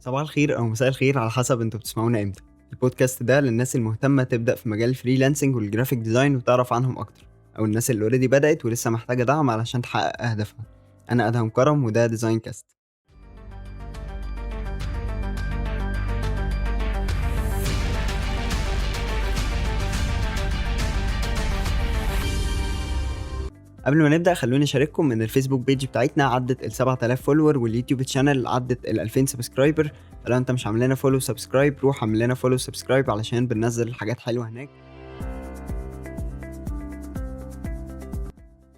صباح الخير او مساء الخير على حسب انتوا بتسمعونا امتى. البودكاست ده للناس المهتمه تبدا في مجال الفريلانسنج والجرافيك ديزاين وتعرف عنهم اكتر، او الناس اللي اوريدي بدات ولسه محتاجه دعم علشان تحقق اهدافها. انا ادهم كرم وده ديزاين كاست. قبل ما نبدا خلوني اشارككم ان الفيسبوك بيج بتاعتنا عدت ال 7000 فولور، واليوتيوب تشانل عدت ال 2000 سبسكرايبر. فلو انت مش عامل لنا فولو سبسكرايب روح اعمل لنا فولو سبسكرايب علشان بننزل حاجات حلوه هناك.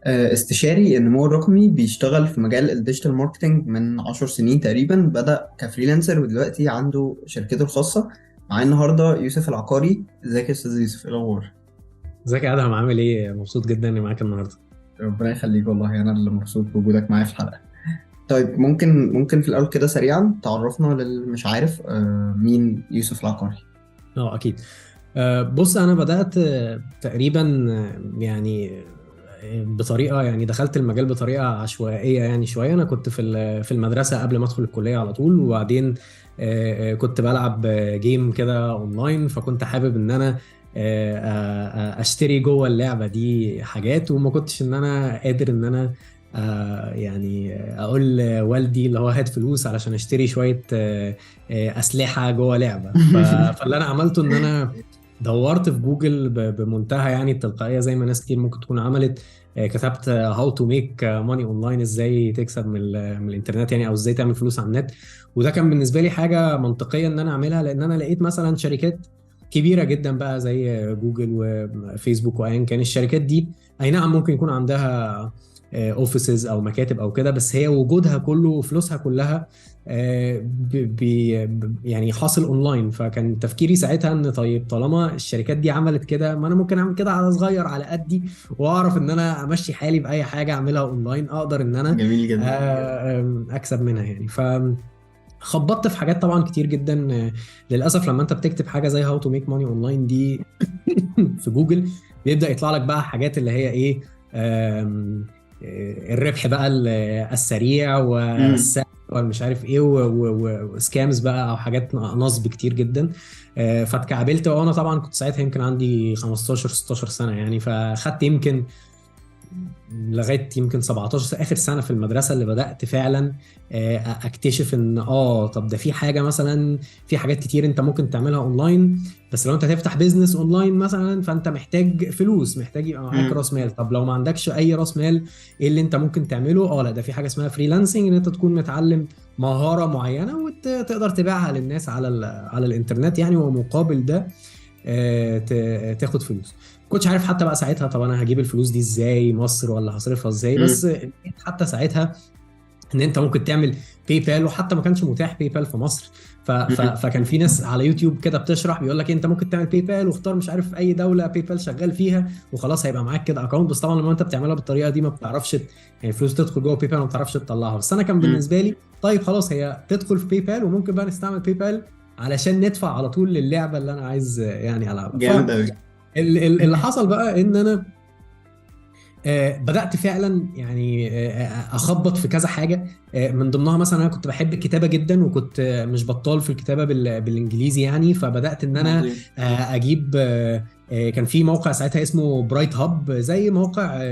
استشاري النمو الرقمي بيشتغل في مجال الديجيتال ماركتينج من 10 سنين تقريبا. بدأ كفريلانسر ودلوقتي عنده شركته الخاصة. معايا النهارده يوسف العقاري. ازيك يا استاذ يوسف؟ ايه الاخبار؟ ازيك يا ادهم؟ عامل ايه؟ مبسوط جدا اني معاك النهارده. ربنا يخليك، والله انا اللي مبسوط بوجودك معايا في الحلقة. طيب ممكن في الاول كده سريعا تعرفنا للي مش عارف مين يوسف العقاري؟ اكيد. بص، انا بدات تقريبا يعني بطريقه، يعني دخلت المجال بطريقه عشوائيه يعني شويه. انا كنت في المدرسه قبل ما ادخل الكليه على طول، وبعدين كنت بلعب جيم كده اونلاين، فكنت حابب ان انا اشتري جوه اللعبه دي حاجات، وما كنتش ان انا قادر ان انا يعني اقول لوالدي اللي هو هات فلوس علشان اشتري شويه اسلحه جوه لعبه. فاللي انا عملته ان انا دورت في جوجل بمنتهى يعني التلقائيه، زي ما ناس كتير ممكن تكون عملت. كتبت هاو تو ميك ماني اونلاين، ازاي تكسب من الانترنت يعني، او ازاي تعمل فلوس على النت. وده كان بالنسبه لي حاجه منطقيه ان انا اعملها، لان انا لقيت مثلا شركات كبيره جدا بقى زي جوجل وفيسبوك وايا كان الشركات دي. اي نعم، ممكن يكون عندها اوفيسز او مكاتب او كده، بس هي وجودها كله وفلوسها كلها يعني حاصل اونلاين. فكان تفكيري ساعتها ان طيب طالما الشركات دي عملت كده، ما انا ممكن اعمل كده على صغير على قدي، واعرف ان انا امشي حالي باي حاجه اعملها اونلاين، اقدر ان انا جميل جدا. اكسب منها يعني. خبطت في حاجات طبعا كتير جدا. للاسف لما انت بتكتب حاجه زي هاو تو ميك ماني اونلاين دي في جوجل، بيبدا يطلع لك بقى حاجات اللي هي ايه، الربح بقى السريع والسهل والمش عارف ايه، وسكامز بقى او حاجات نصب كتير جدا. فاتكعبلت، وانا طبعا كنت ساعتها يمكن عندي 15 16 سنه يعني. فاخدت يمكن لغايه يمكن 17 اخر سنه في المدرسه اللي بدات فعلا اكتشف ان طب ده في حاجه، مثلا في حاجات كتير انت ممكن تعملها اونلاين. بس لو انت تفتح بيزنس اونلاين مثلا، فانت محتاج فلوس، محتاج يبقى معاك راس مال. طب لو ما عندكش اي راس مال، ايه اللي انت ممكن تعمله؟ لا، ده في حاجه اسمها فريلانسنج، ان انت تكون متعلم مهاره معينه وتقدر تبيعها للناس على الانترنت يعني، ومقابل ده تاخد فلوس. كنتش عارف حتى بقى ساعتها، طب انا هجيب الفلوس دي ازاي مصر، ولا هصرفها ازاي؟ بس حتى ساعتها ان انت ممكن تعمل باي بال، وحتى ما كانش متاح باي بال في مصر. فكان في ناس على يوتيوب كده بتشرح، بيقول لك انت ممكن تعمل باي بال واختار مش عارف اي دوله باي بال شغال فيها، وخلاص هيبقى معاك كده اكونت. بس طبعا لما انت بتعملها بالطريقه دي ما بتعرفش يعني فلوس تدخل جوه باي بال، وما بتعرفش تطلعها. بس انا كان بالنسبه لي طيب خلاص، هي تدخل في باي بال، وممكن بقى نستعمل باي بال علشان ندفع على طول للعبه اللي انا عايز يعني العبها. جامد قوي. اللي حصل بقى ان انا بدأت فعلا يعني أخبط في كذا حاجة. من ضمنها مثلا أنا كنت بحب الكتابة جدا، وكنت مش بطال في الكتابة بالإنجليزي يعني. فبدأت إن أنا أجيب كان في موقع ساعتها اسمه برايت هاب، زي موقع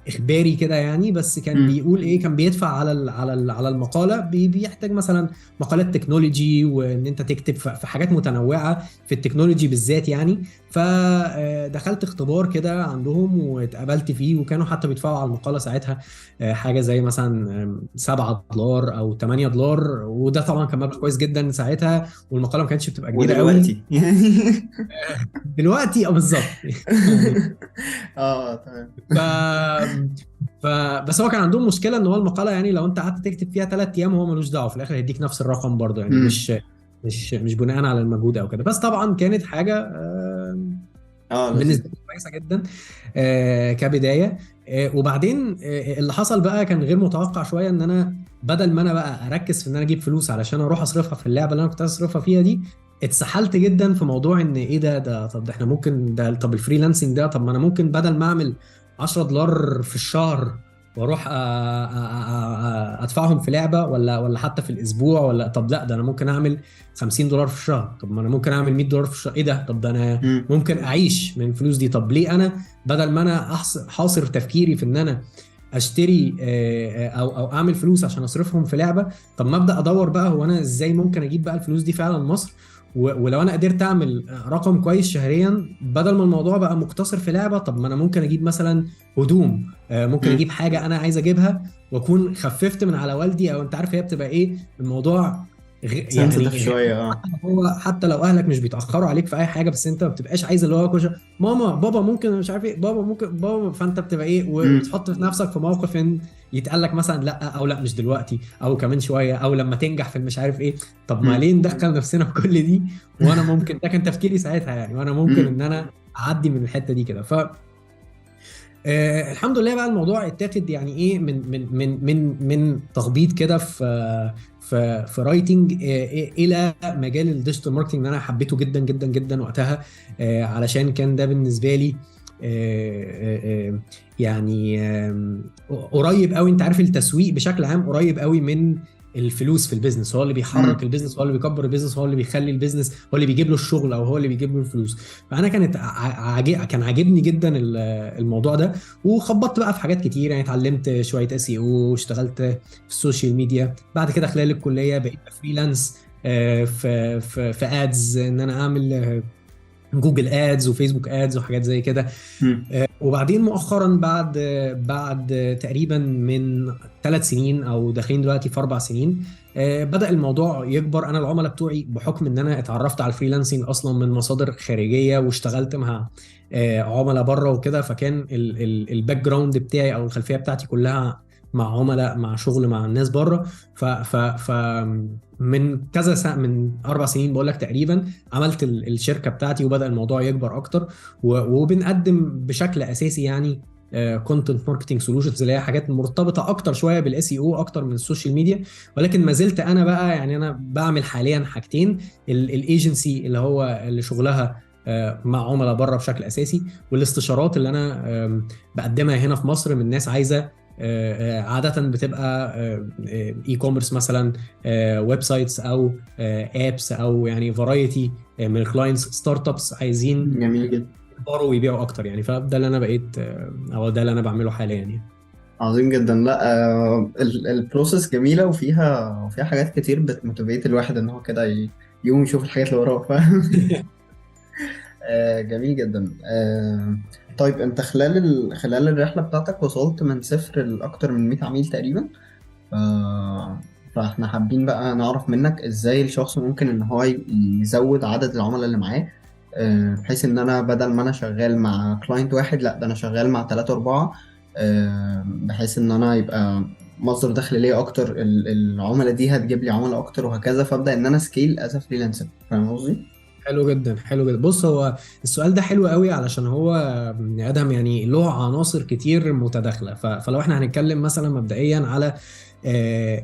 إخباري كده يعني. بس كان بيقول إيه، كان بيدفع على المقالة. بيحتاج مثلا مقالات تكنولوجي، وإن أنت تكتب في حاجات متنوعة في التكنولوجي بالذات يعني. فدخلت اختبار كده عندهم واتقبلت فيه، وكانوا حتى بيدفعوا على المقالة ساعتها حاجة زي مثلا $7 أو $8. وده طبعا كان مبلغ كويس جدا ساعتها، والمقالة ما كانتش بتبقى كبيرة قوي. ودلوقتي دلوقتي بالظبط يعني. تمام. ف... بس هو كان عندهم مشكلة ان هو المقالة يعني لو انت قعدت تكتب فيها 3 ايام، هو ملوش دعوة، في الاخر هيديك نفس الرقم برضه يعني. مش بناء على المجهود او كده. بس طبعا كانت حاجة لذيذ. بالنسبه لي كويسه جدا كبدايه. وبعدين اللي حصل بقى كان غير متوقع شويه، ان انا بدل ما انا بقى اركز في ان انا اجيب فلوس علشان اروح اصرفها في اللعبه اللي انا كنت عايز اصرفها فيها دي، اتسحلت جدا في موضوع ان ايه ده طب ده احنا ممكن ده، طب الفريلانسنج ده، طب ما انا ممكن بدل ما اعمل $10 في الشهر واروح ادفعهم في لعبه ولا حتى في الاسبوع، ولا طب لا ده انا ممكن اعمل $50 في الشهر، طب ما انا ممكن اعمل $100 في الشهر، ايه ده، طب ده انا مم. ممكن اعيش من الفلوس دي. طب ليه انا بدل ما انا حاصر تفكيري في ان انا اشتري او اعمل فلوس عشان اصرفهم في لعبه، طب ما ابدا ادور بقى هو انا ازاي ممكن اجيب بقى الفلوس دي فعلا مصر. ولو انا قدرت اعمل رقم كويس شهريا بدل ما الموضوع بقى مقتصر في لعبه، طب ما انا ممكن اجيب مثلا هدوم، ممكن مم. اجيب حاجه انا عايز اجيبها واكون خففت من على والدي، او انت عارف هي بتبقى ايه الموضوع، سنسيتيف يعني شويه. اه. هو حتى لو اهلك مش بيتاخروا عليك في اي حاجه، بس انت ما بتبقاش عايز اللي هو كل شوية ماما بابا ممكن مش عارف ايه، بابا ممكن بابا، فانت بتبقى ايه مم. وتحط في نفسك في موقف ان يتقال لك مثلا لا، او لا مش دلوقتي، او كمان شويه، او لما تنجح في مش عارف ايه. طب ما مم. ليه ندخل نفسنا في كل دي؟ وانا ممكن، ده كان تفكيري ساعتها يعني، وانا ممكن مم. ان انا اعدي من الحته دي كده. ف الحمد لله بقى الموضوع اتاخد يعني ايه من تخبيط كده في رايتنج الى مجال الديجيتال ماركتنج، اللي انا حبيته جدا جدا جدا وقتها، علشان كان ده بالنسبه لي يعني قريب قوي. انت عارف التسويق بشكل عام قريب قوي من الفلوس في البيزنس، هو اللي بيحرك مم. البيزنس، هو اللي بيكبر البيزنس، هو اللي بيخلي البيزنس، هو اللي بيجيب له الشغل، او هو اللي بيجيب له الفلوس. فانا كان عاجبني جدا الموضوع ده، وخبطت بقى في حاجات كتير يعني، اتعلمت شويه SEO، واشتغلت في السوشيال ميديا. بعد كده خلال الكليه بقيت فريلانس في ادز، ان انا اعمل جوجل ادز وفيسبوك ادز وحاجات زي كده. مم. وبعدين مؤخرا بعد تقريبا من 3 سنين او داخلين دلوقتي في 4 سنين، بدأ الموضوع يكبر. انا العملاء بتوعي بحكم ان انا اتعرفت على الفريلانسنج اصلا من مصادر خارجيه، واشتغلت مع عملاء بره وكده، فكان الباك جراوند بتاعي او الخلفيه بتاعتي كلها مع عملاء، مع شغل مع الناس بره. ف من كذا سنة، من 4 سنين بقول لك تقريبا، عملت الشركه بتاعتي، وبدأ الموضوع يكبر اكتر، وبنقدم بشكل اساسي يعني كونتنت ماركتنج سولوشنز، اللي هي حاجات مرتبطه اكتر شويه بالSEO اكتر من السوشيال ميديا. ولكن ما زلت انا بقى يعني انا بعمل حاليا حاجتين: الايجنسي اللي هو اللي شغلها مع عملاء بره بشكل اساسي، والاستشارات اللي انا بقدمها هنا في مصر من ناس عايزه عاده بتبقى اي كوميرس مثلا، ويب سايتس او ابس، او يعني فرايتي من الكلاينتس، ستارت ابس عايزين جميل جدا. يكبروا ويبيعوا اكتر يعني. فده اللي انا بقيت او ده اللي انا بعمله حاليا يعني. عظيم جدا. لا البروسيس جميله، وفيها حاجات كتير بتموتيفيت الواحد ان هو كده يقوم يشوف الحاجات اللي وراه، فاهم؟ جميل جدا. طيب انت خلال الرحله بتاعتك وصلت من صفر لاكتر من 100 عميل تقريبا. ف... فاحنا حابين بقى نعرف منك ازاي الشخص ممكن ان هو يزود عدد العملاء اللي معاه، بحيث ان انا بدل ما انا شغال مع كلاينت واحد، لا ده انا شغال مع 3 4، بحيث ان انا يبقى مصدر دخل ليا اكتر، العملاء دي هتجيب لي عملاء اكتر، وهكذا، فابدا ان انا سكيل از فريلانسر. فاهم قصدي؟ حلو جدا، حلو جدا. بص، هو السؤال ده حلو قوي علشان هو يا ادهم يعني له عناصر كتير متداخله. فلو احنا هنتكلم مثلا مبدئيا على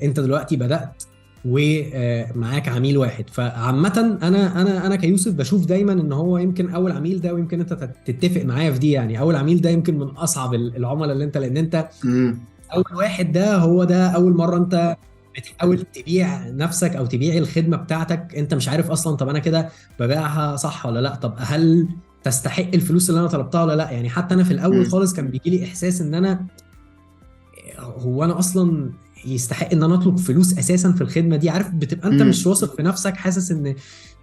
انت دلوقتي بدات ومعاك عميل واحد، فعامه انا كيوسف بشوف دايما ان هو يمكن اول عميل ده، ويمكن انت تتفق معايا في دي يعني، اول عميل ده يمكن من اصعب العملاء اللي انت، لان انت امم. اول واحد ده هو ده اول مره انت بتحاول تبيع نفسك او تبيع الخدمه بتاعتك، انت مش عارف اصلا طب انا كده ببيعها صح ولا لا، طب هل تستحق الفلوس اللي انا طلبتها ولا لا. يعني حتى انا في الاول امم. خالص كان بيجي لي احساس ان انا، هو انا اصلا يستحق ان انا اطلب فلوس اساسا في الخدمه دي؟ عارف بتبقى انت مش واثق في نفسك، حاسس ان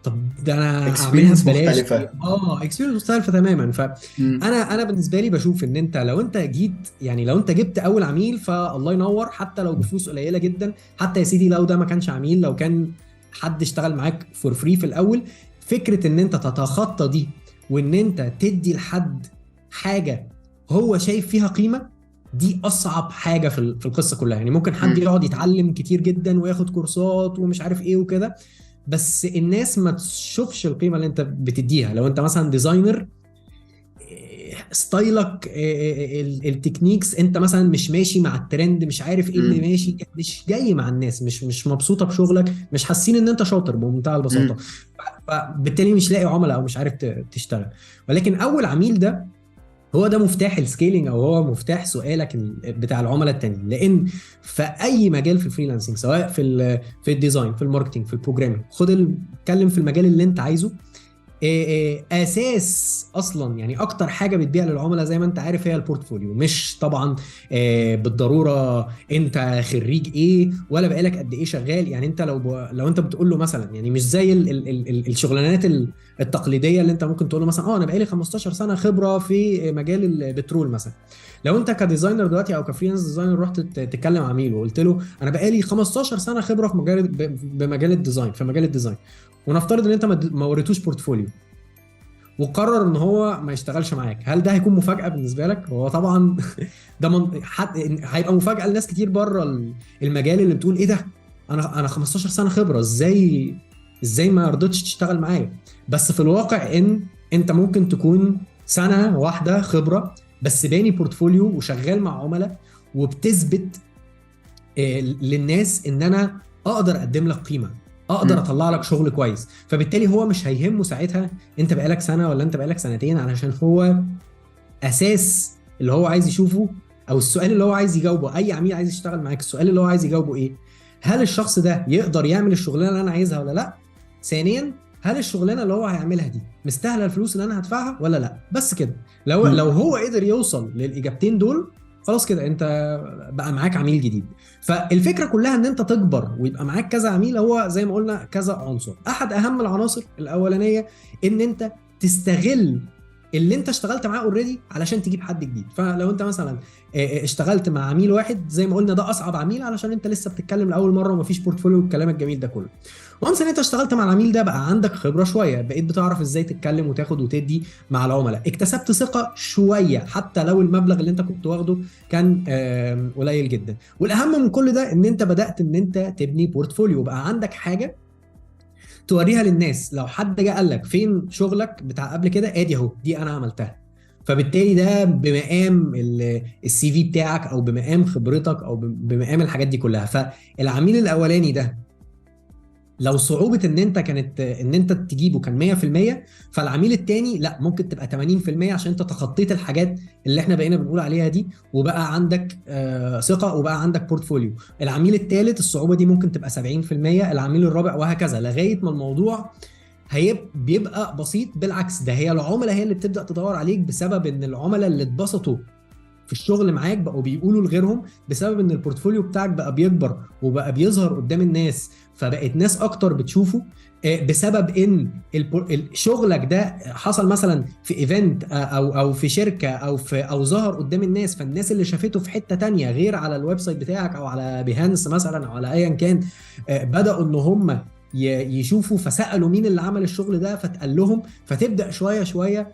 طب ده انا اعملها اكسبيرينس ببلاش. مختلفة. اكسبيرينس مختلفه تماما. امم. فانا بالنسبه لي بشوف ان انت لو انت جيت يعني، لو انت جبت اول عميل فالله ينور، حتى لو بفلوس قليله جدا، حتى يا سيدي لو ده ما كانش عميل، لو كان حد اشتغل معاك فور فري في الاول، فكره ان انت تتخطى دي، وان انت تدي لحد حاجه هو شايف فيها قيمه، دي اصعب حاجه في القصه كلها. يعني ممكن حد امم. يقعد يتعلم كتير جدا وياخد كورسات ومش عارف ايه وكده، بس الناس ما تشوفش القيمه اللي انت بتديها. لو انت مثلا ديزاينر، ستايلك، التكنيكس، انت مثلا مش ماشي مع الترند، مش عارف ايه اللي امم. ماشي، مش جاي مع الناس، مش مبسوطه بشغلك، مش حاسين ان انت شاطر بمنتهى البساطه، امم. فبالتالي مش لاقي عملاء او مش عارف تشتغل. ولكن اول عميل ده هو ده مفتاح السكيلينج، او هو مفتاح سؤالك بتاع العملاء التانيين. لان في اي مجال في الفريلانسنج، سواء في الديزاين، في الماركتنج، في البروجرامينج، اتكلم في المجال اللي انت عايزه. اساس اصلا يعني اكتر حاجه بتبيع للعملاء زي ما انت عارف هي البورتفوليو. مش طبعا بالضروره انت خريج ايه ولا بقالك قد ايه شغال. يعني انت لو انت بتقول له مثلا، يعني مش زي الشغلانات التقليديه اللي انت ممكن تقول له مثلا انا بقالي 15 سنه خبره في مجال البترول مثلا. لو انت كديزاينر دلوقتي او كفريلانس ديزاينر رحت تتكلم عميل وقلت له انا بقالي 15 سنه خبره في بمجال الديزاين، في مجال الديزاين، ونفترض ان انت ما وريتوش بورتفوليو وقرر ان هو ما يشتغلش معاك، هل ده هيكون مفاجأة بالنسبة لك؟ هو طبعا ده هيبقى مفاجأة لناس كتير بره المجال، اللي بتقول ايه ده، انا 15 سنة خبرة، ازاي ما رضيتش تشتغل معايا؟ بس في الواقع ان انت ممكن تكون سنة واحدة خبرة بس باني بورتفوليو وشغال مع عملاء وبتثبت للناس ان انا اقدر اقدم لك قيمه، اقدر اطلع لك شغل كويس. فبالتالي هو مش هيهمه ساعتها انت بقالك سنه ولا انت بقالك سنتين، علشان هو اساس اللي هو عايز يشوفه، او السؤال اللي هو عايز يجاوبه. اي عميل عايز يشتغل معاك السؤال اللي هو عايز يجاوبه ايه؟ هل الشخص ده يقدر يعمل الشغلانه اللي انا عايزها ولا لا؟ ثانيا، هل الشغلانه اللي هو هيعملها دي مستاهله الفلوس اللي انا هدفعها ولا لا؟ بس كده. لو هو قدر يوصل للاجابتين دول، خلاص كده انت بقى معاك عميل جديد. فالفكره كلها ان انت تكبر ويبقى معاك كذا عميل. هو زي ما قلنا كذا عنصر. احد اهم العناصر الاولانيه ان انت تستغل اللي انت اشتغلت معاه اوريدي علشان تجيب حد جديد. فلو انت مثلا اشتغلت مع عميل واحد، زي ما قلنا ده اصعب عميل علشان انت لسه بتتكلم لاول مره ومفيش بورتفوليو والكلام الجميل ده كله. وانس ان انت اشتغلت مع العميل ده بقى عندك خبره شويه، بقيت بتعرف ازاي تتكلم وتاخد وتدي مع العملاء، اكتسبت ثقه شويه حتى لو المبلغ اللي انت كنت واخده كان قليل جدا. والاهم من كل ده ان انت بدات ان انت تبني بورتفوليو، بقى عندك حاجه توريها للناس. لو حد جه قال لك فين شغلك بتاع قبل كده، ادي اهو دي انا عملتها. فبالتالي ده بمقام السي في بتاعك، او بمقام خبرتك، او بمقام الحاجات دي كلها. فالعميل الاولاني ده لو صعوبة ان انت تجيبه كان 100%، فالعميل التاني لا، ممكن تبقى 80% عشان انت تخطيت الحاجات اللي احنا بقينا بنقول عليها دي، وبقى عندك ثقة وبقى عندك بورتفوليو. العميل التالت الصعوبة دي ممكن تبقى 70%، العميل الرابع وهكذا، لغاية ما الموضوع بيبقى بسيط. بالعكس، ده هي العملاء هي اللي بتبدأ تدور عليك، بسبب ان العملاء اللي اتبسطوا في الشغل معاك بقوا بيقولوا لغيرهم، بسبب ان البورتفوليو بتاعك بقى بيكبر وبقى بيظهر قدام الناس، فبقت ناس اكتر بتشوفه. بسبب ان شغلك ده حصل مثلا في ايفنت او في شركه او ظهر قدام الناس، فالناس اللي شافته في حته تانية غير على الويب سايت بتاعك او على بيهانس مثلا او على ايا كان، بداوا ان هم يشوفوا، فسالوا مين اللي عمل الشغل ده فتقال لهم، فتبدا شويه شويه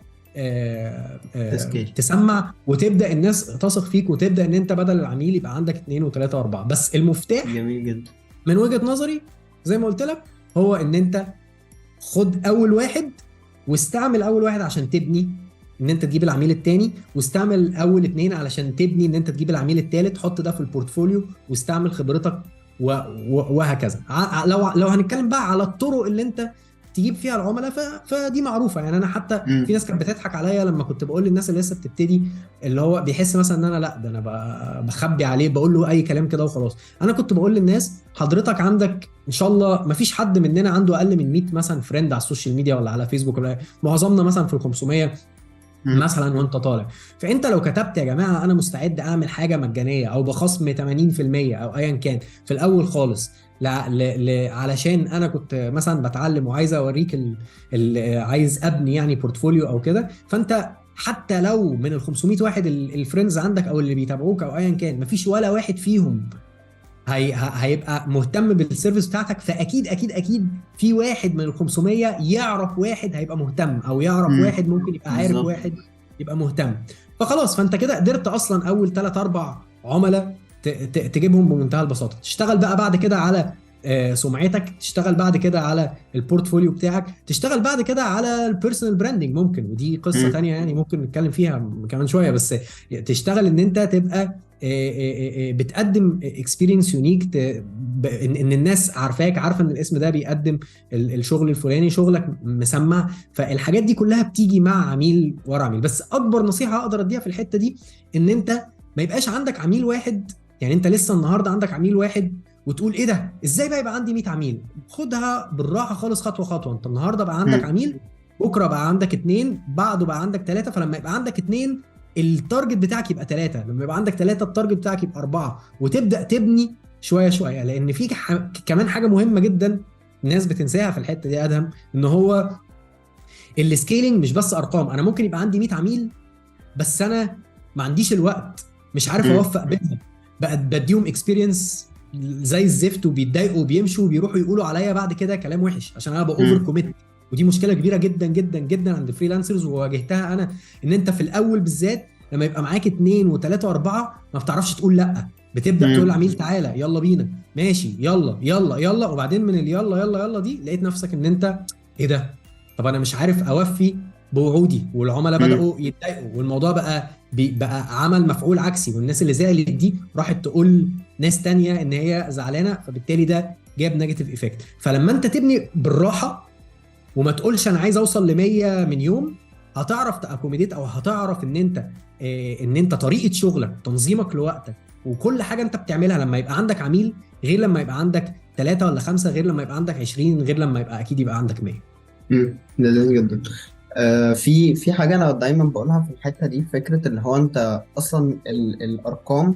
تسمع، وتبدا الناس تثق فيك، وتبدا ان انت بدل العميل يبقى عندك 2 و3 و4. بس المفتاح جميل جدا من وجهة نظري زي ما قلت لك هو ان انت خد اول واحد واستعمل اول واحد عشان تبني ان انت تجيب العميل التاني، واستعمل اول 2 علشان تبني ان انت تجيب العميل التالت. حط ده في البورتفوليو واستعمل خبرتك وهكذا. لو هنتكلم بقى على الطرق اللي انت تجيب فيها العملاء، فدي معروفه. يعني انا حتى في ناس كانت بتضحك عليا لما كنت بقول للناس اللي لسه بتبتدي، اللي هو بيحس مثلا ان انا لا، ده انا بخبي عليه بقول له اي كلام كده وخلاص. انا كنت بقول للناس حضرتك عندك ان شاء الله ما فيش حد مننا عنده اقل من 100 مثلا فريند على السوشيال ميديا ولا على فيسبوك، ولا معظمنا مثلا في ال 500 مثلا وانت طالع. فانت لو كتبت يا جماعه انا مستعد اعمل حاجه مجانيه او بخصم 80% او ايا كان في الاول خالص، علشان انا كنت مثلا بتعلم وعايز اوريك عايز ابني يعني بورتفوليو او كده، فانت حتى لو من ال 500 واحد الفريندز عندك او اللي بيتابعوك او ايا كان مفيش ولا واحد فيهم هيبقى مهتم بالسيرفيس بتاعتك، فاكيد اكيد اكيد في واحد من ال 500 يعرف واحد هيبقى مهتم، او يعرف واحد ممكن يبقى عارف واحد يبقى مهتم. فخلاص، فانت كده قدرت اصلا اول 3 4 عملاء تجيبهم بمنتهى البساطه. تشتغل بقى بعد كده على سمعتك، تشتغل بعد كده على البورتفوليو بتاعك، تشتغل بعد كده على البيرسونال براندنج ممكن، ودي قصه تانية يعني ممكن نتكلم فيها كمان شويه. بس تشتغل ان انت تبقى بتقدم اكسبيرينس يونيك، ان الناس عارفاك، عارفه ان الاسم ده بيقدم الشغل الفلاني، شغلك مسمع. فالحاجات دي كلها بتيجي مع عميل ورا عميل. بس اكبر نصيحه اقدر اديها في الحته دي ان انت ما يبقاش عندك عميل واحد. يعني انت لسه النهارده عندك عميل واحد وتقول ايه ده، ازاي بقى يبقى عندي 100 عميل؟ خدها بالراحه خالص، خطوه خطوه. انت النهارده بقى عندك مم. عميل، بكره بقى عندك اتنين، بعده بقى عندك ثلاثه. فلما يبقى عندك اتنين التارجت بتاعك يبقى ثلاثه، لما يبقى عندك ثلاثه التارجت بتاعك يبقى اربعه، وتبدا تبني شويه شويه. لان في كمان حاجه مهمه جدا الناس بتنساها في الحته دي يا ادهم، ان هو السكيلينج مش بس ارقام. انا ممكن يبقى عندي 100 عميل بس انا ما عنديش الوقت، مش عارف مم. اوفق بينهم، بقى بديهم اكسبيرينس زي الزفت، وبيتضايقوا وبيمشوا وبيروحوا يقولوا عليا بعد كده كلام وحش عشان انا باوفر مم. كوميت. ودي مشكله كبيره جدا جدا جدا عند الفريلانسرز، وواجهتها انا. ان انت في الاول بالذات لما يبقى معاك 2 و3 و4 ما بتعرفش تقول لا، بتبدا تقول مم. للعميل تعالى يلا بينا، ماشي يلا يلا يلا، وبعدين من اليلا يلا يلا دي لقيت نفسك ان انت ايه ده، طب انا مش عارف اوفي بوعودي، والعملاء مم. بداوا يتضايقوا، والموضوع بقى عمل مفعول عكسي، والناس اللي زعلت دي راحت تقول ناس تانية ان هي زعلانه، فبالتالي ده جاب نيجاتيف ايفكت. فلما انت تبني بالراحه وما تقولش انا عايز اوصل ل100 من يوم، هتعرف تاكوميديت، او هتعرف ان انت طريقه شغلك، تنظيمك لوقتك، وكل حاجه انت بتعملها لما يبقى عندك عميل غير لما يبقى عندك 3 ولا 5، غير لما يبقى عندك 20، غير لما يبقى اكيد يبقى عندك 100. لذيذ جدا. في حاجة أنا دايما بقولها في الحتة دي، فكرة اللي هو أنت أصلا الأرقام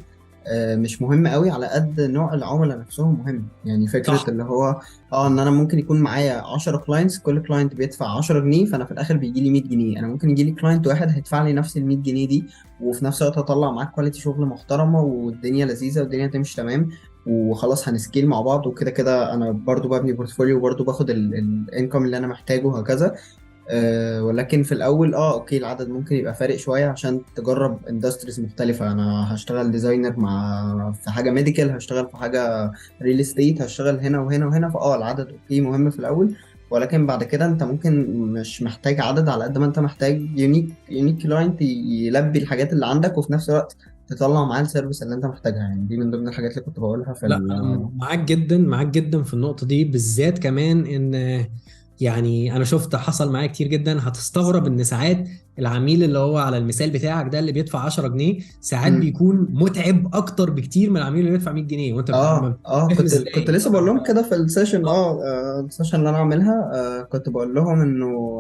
مش مهم قوي على قد نوع العملاء نفسهم مهم. يعني صح. فكرة اللي هو إن أنا ممكن يكون معايا 10 كلاينتس، كل كلاينت بيدفع 10 جنيه، فأنا في الآخر بيجي لي 100 جنيه. أنا ممكن يجي لي كلاينت واحد هيدفع لي نفس ال 100 جنيه دي، وفي نفس الوقت أطلع معاك كواليتي شغل محترمة، والدنيا لذيذة والدنيا تمشي تمام، وخلاص هنسكيل مع بعض. وكده كده أنا برضو ببني بورتفوليو، وبرضو باخد الانكم اللي أنا محتاجه وهكذا. ولكن في الاول اوكي، العدد ممكن يبقى فارق شويه عشان تجرب اندستريز مختلفه. انا هشتغل ديزاينر في حاجه ميديكال، هشتغل في حاجه ريل استيت، هشتغل هنا وهنا وهنا. العدد اوكي مهم في الاول، ولكن بعد كده انت ممكن مش محتاج عدد على قد ما انت محتاج يونيك كلاينت يلبي الحاجات اللي عندك، وفي نفس الوقت تطلع معاه السيرفيس اللي انت محتاجها. يعني دي من ضمن الحاجات اللي كنت بقولها في لا انا معاك جدا، معاك جدا في النقطه دي بالذات. كمان ان يعني انا شفت حصل معايا كتير جدا، هتستغرب ان ساعات العميل اللي هو على المثال بتاعك ده اللي بيدفع 10 جنيه ساعات مم. بيكون متعب اكتر بكتير من العميل اللي بيدفع 100 جنيه. وانت فاهم كنت ازاي؟ لسه بقول لهم كده في السيشن. السيشن اللي انا عاملها، كنت بقول لهم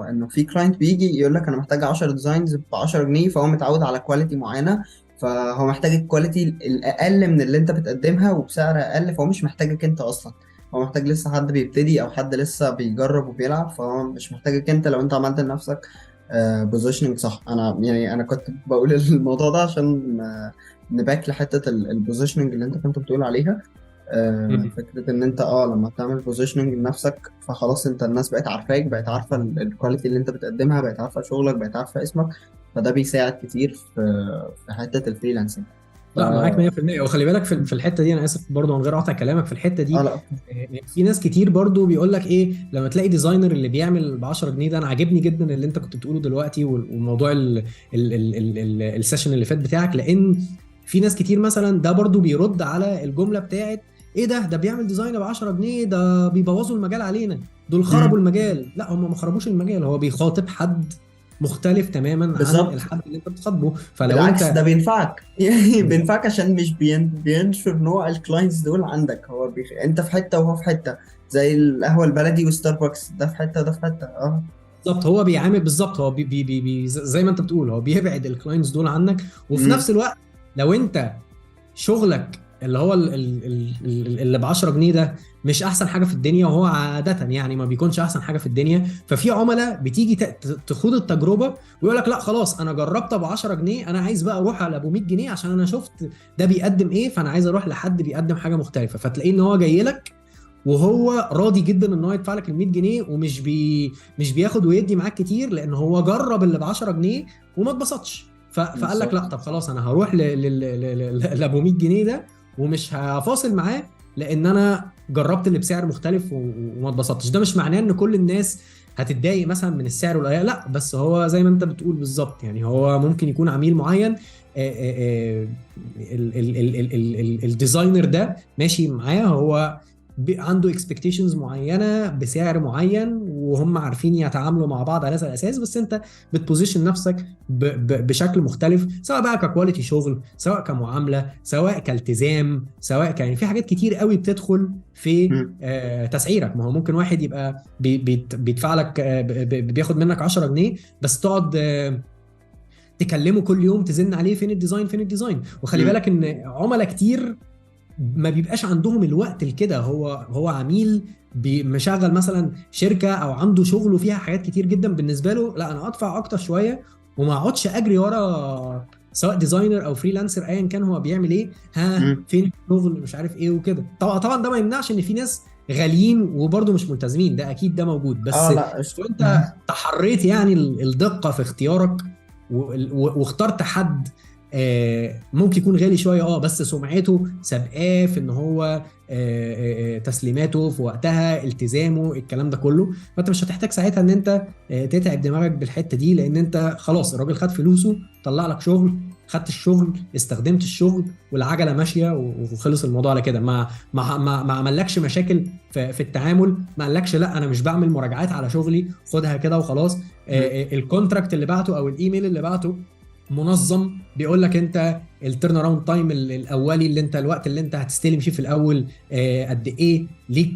انه في كلاينت بيجي يقول لك انا محتاج 10 ديزاينز ب 10 جنيه، فهو متعود على كواليتي معينه، فهو محتاج الكواليتي الاقل من اللي انت بتقدمها وبسعر اقل، فهو مش محتاجك انت اصلا. هو محتاج لسه حد بيبتدي او حد لسه بيجرب وبيلعب، فهو مش محتاجك انت لو انت عملت لنفسك بوزيشننج صح. انا كنت بقول الموضوع ده عشان نباك لحته البوزيشننج اللي انت كنت بتقول عليها. مم. فكرة إن أنت لما تعمل بوزيشننج لنفسك، فخلاص أنت الناس بقت عارفاك، بقت عارفة الكواليتي اللي أنت بتقدمها، بقت عارفة شغلك، بقت عارفة اسمك. فده بيساعد كتير في حتة الفريلانسنج. ف لا معاك 100%. وخلي بالك في الحته دي، انا اسف برضو من غير قطع كلامك في الحته دي. لا. في ناس كتير برضو بيقول لك ايه لما تلاقي ديزاينر اللي بيعمل ب 10 جنيه ده. انا عاجبني جدا اللي انت كنت بتقوله دلوقتي، والموضوع السيشن اللي فات بتاعك، لان في ناس كتير مثلا ده برضو بيرد على الجمله بتاعت ايه ده بيعمل ديزاين ب 10 جنيه، ده بيبوظوا المجال علينا، دول خربوا مم. المجال. لا هم ما خربوش المجال، هو بيخاطب حد مختلف تماما عن بالظبط. الحد اللي انت بتخاطبه. فلو بالعكس، انت ده بينفعك يعني بينفعك عشان مش بينشر نوع الكلاينتس دول عندك. انت في حتة وهو في حتة، زي القهوة البلدي وستاربكس، ده في حتة وده في حتة. بالظبط، هو بيعامل بالظبط، هو زي ما انت بتقول، هو بيبعد الكلاينتس دول عنك. وفي مم. نفس الوقت لو انت شغلك اللي هو اللي ب 10 جنيه ده مش احسن حاجه في الدنيا، وهو عاده يعني ما بيكونش احسن حاجه في الدنيا، ففي عملاء بتيجي تخوض التجربه ويقول لك لا خلاص انا جربت ب 10 جنيه، انا عايز بقى اروح على ابو 100 جنيه عشان انا شفت ده بيقدم ايه، فانا عايز اروح لحد بيقدم حاجه مختلفه. فتلاقيه ان هو جاي لك وهو راضي جدا ان هو يدفع لك ال 100 جنيه، مش بياخد ويدي معاك كتير، لان هو جرب اللي ب 10 جنيه وما اتبسطش. فقال لك لا بالظبط. طب خلاص انا هروح لابو 100 جنيه ده ومش هفاصل معاه، لان انا جربت اللي بسعر مختلف وما اتبسطتش. ده مش معناه ان كل الناس هتتضايق مثلا من السعر والأداء، لا بس هو زي ما انت بتقول بالظبط، يعني هو ممكن يكون عميل معين الديزاينر ده ماشي معاه، هو عنده اكسبكتيشنز معينه بسعر معين، وهم عارفين يتعاملوا مع بعض على هذا الاساس، بس انت بتبوزيشن نفسك بشكل مختلف، سواء بقى ككواليتي شغل، سواء كمعامله، سواء كالتزام، سواء يعني في حاجات كتير قوي بتدخل في تسعيرك. ما هو ممكن واحد يبقى بيدفع لك بياخد منك 10 جنيه، بس تقعد تكلمه كل يوم تزن عليه فين الديزاين فين الديزاين. وخلي بالك ان عملاء كتير ما بيبقاش عندهم الوقت لكده، هو عميل مشغل مثلا شركه او عنده شغل وفيها حاجات كتير جدا، بالنسبه له لا انا ادفع اكتر شويه وما اقعدش اجري ورا سواء ديزاينر او فريلانسر ايا كان هو بيعمل ايه، فين الشغل مش عارف ايه وكده. طبعا ده ما يمنعش ان في ناس غاليين وبرضه مش ملتزمين، ده اكيد ده موجود، بس لا لو انت تحريت يعني الدقه في اختيارك واخترت حد ممكن يكون غالي شويه بس سمعته سابقاه في ان هو تسليماته في وقتها، التزامه، الكلام ده كله، فانت مش هتحتاج ساعتها ان انت تتعب دماغك بالحته دي، لان انت خلاص الراجل خد فلوسه، طلع لك شغل، خدت الشغل، استخدمت الشغل، والعجله ماشيه وخلص الموضوع على كده. ما عملكش مشاكل في التعامل، ما قالكش لا انا مش بعمل مراجعات على شغلي، خدها كده وخلاص. الكونتراكت اللي بعته او الايميل اللي بعته منظم، بيقول لك انت التيرن اراوند تايم الاولي اللي انت الوقت اللي انت هتستلم فيه في الاول قد ايه، ليك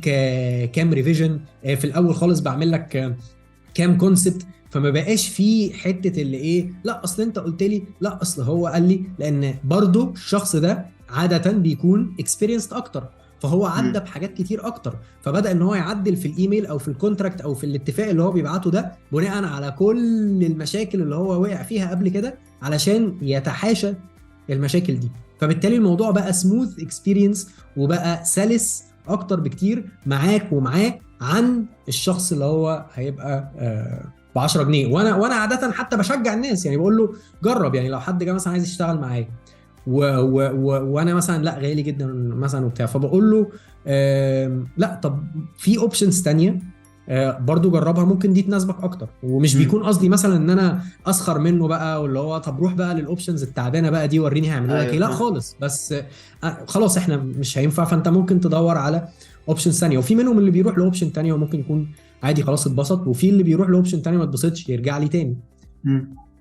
كام ريفيجن في الاول خالص، بعمل لك كام كونسبت. فما بقاش في حته اللي ايه لا اصل انت قلت لي، لا اصل هو قال لي، لان برضو الشخص ده عاده بيكون اكسبيرينسد اكتر، فهو عدى بحاجات كتير اكتر، فبدا ان هو يعدل في الايميل او في الكونتراكت او في الاتفاق اللي هو بيبعته ده بناء على كل المشاكل اللي هو وقع فيها قبل كده، علشان يتحاشى المشاكل دي. فبالتالي الموضوع بقى سموث اكسبيرينس وبقى سلس اكتر بكتير معاك ومعاه عن الشخص اللي هو هيبقى ب 10 جنيه. وانا عاده حتى بشجع الناس، يعني بقول له جرب، يعني لو حد جه مثلا عايز يشتغل معايا وانا مثلا لا غالي جدا مثلا وبتاع، فبقول له لا طب في اوبشنز تانية برضو جربها، ممكن دي تناسبك اكتر. ومش بيكون قصدي مثلا ان انا اسخر منه بقى، واللي هو طب روح بقى للاوبشنز التعبانه بقى دي وريني هعملوا لك ايه، لا خالص، بس خلاص احنا مش هينفع، فانت ممكن تدور على اوبشنز ثانيه. وفي منهم اللي بيروح لاوبشن ثانيه وممكن يكون عادي خلاص اتبسط، وفي اللي بيروح لاوبشن ثانيه ما اتبسطش يرجع لي تاني.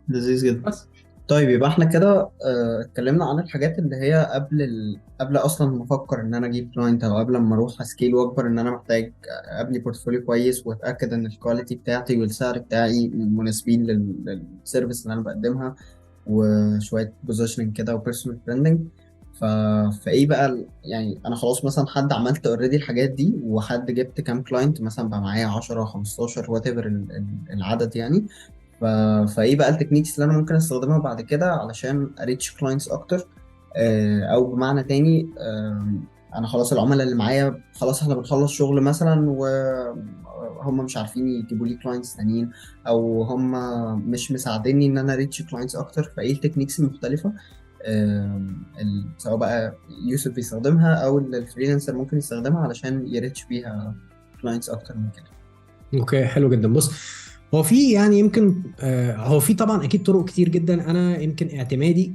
لذيذ جدا. بس طيب يبقى احنا كده اتكلمنا عن الحاجات اللي هي قبل اصلا ما افكر ان انا اجيب كلاينت، او قبل ما اروح اسكيل واكبر، ان انا محتاج ابني بورتفوليو كويس واتاكد ان الكواليتي بتاعتي والسعر بتاعي مناسبين للسيرفيس اللي انا بقدمها، وشويه بوزيشننج كده وبيرسونال براندنج. فايه بقى يعني انا خلاص مثلا حد عملت اوريدي الحاجات دي، وحد جبت كام كلاينت مثلا بقى معايا 10 15 وات ايفر العدد يعني. فايه بقى التكنيكس اللي انا ممكن استخدمها بعد كده علشان اريتش كلاينتس اكتر، او بمعنى تاني انا خلاص العملاء اللي معايا خلاص احنا بنخلص شغل مثلا وهم مش عارفين يجيبوا لي كلاينتس تانيين، او هم مش مساعديني ان انا ريتش كلاينتس اكتر. فايه التكنيكس المختلفه سواء بقى يوسف بيستخدمها او الفريلانسر ممكن يستخدمها علشان يريتش بيها كلاينتس اكتر من كده؟ اوكي حلو جدا. بص هو في يعني يمكن هو في طبعا اكيد طرق كتير جدا، انا يمكن اعتمادي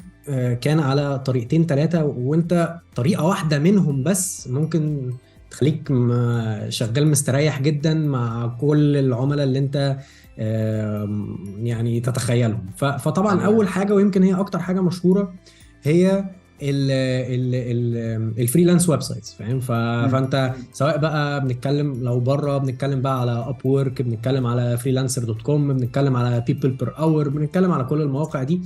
كان على طريقتين ثلاثه، وانت طريقه واحده منهم بس ممكن تخليك شغال مستريح جدا مع كل العملاء اللي انت يعني تتخيلهم. فطبعا اول حاجه ويمكن هي اكتر حاجه مشهوره هي الفريلانس ويب سايتس، فاهم؟ فانت سواء بقى بنتكلم لو بره، بنتكلم بقى على اب وورك، بنتكلم على freelancer.com، بنتكلم على people per hour، بنتكلم على كل المواقع دي،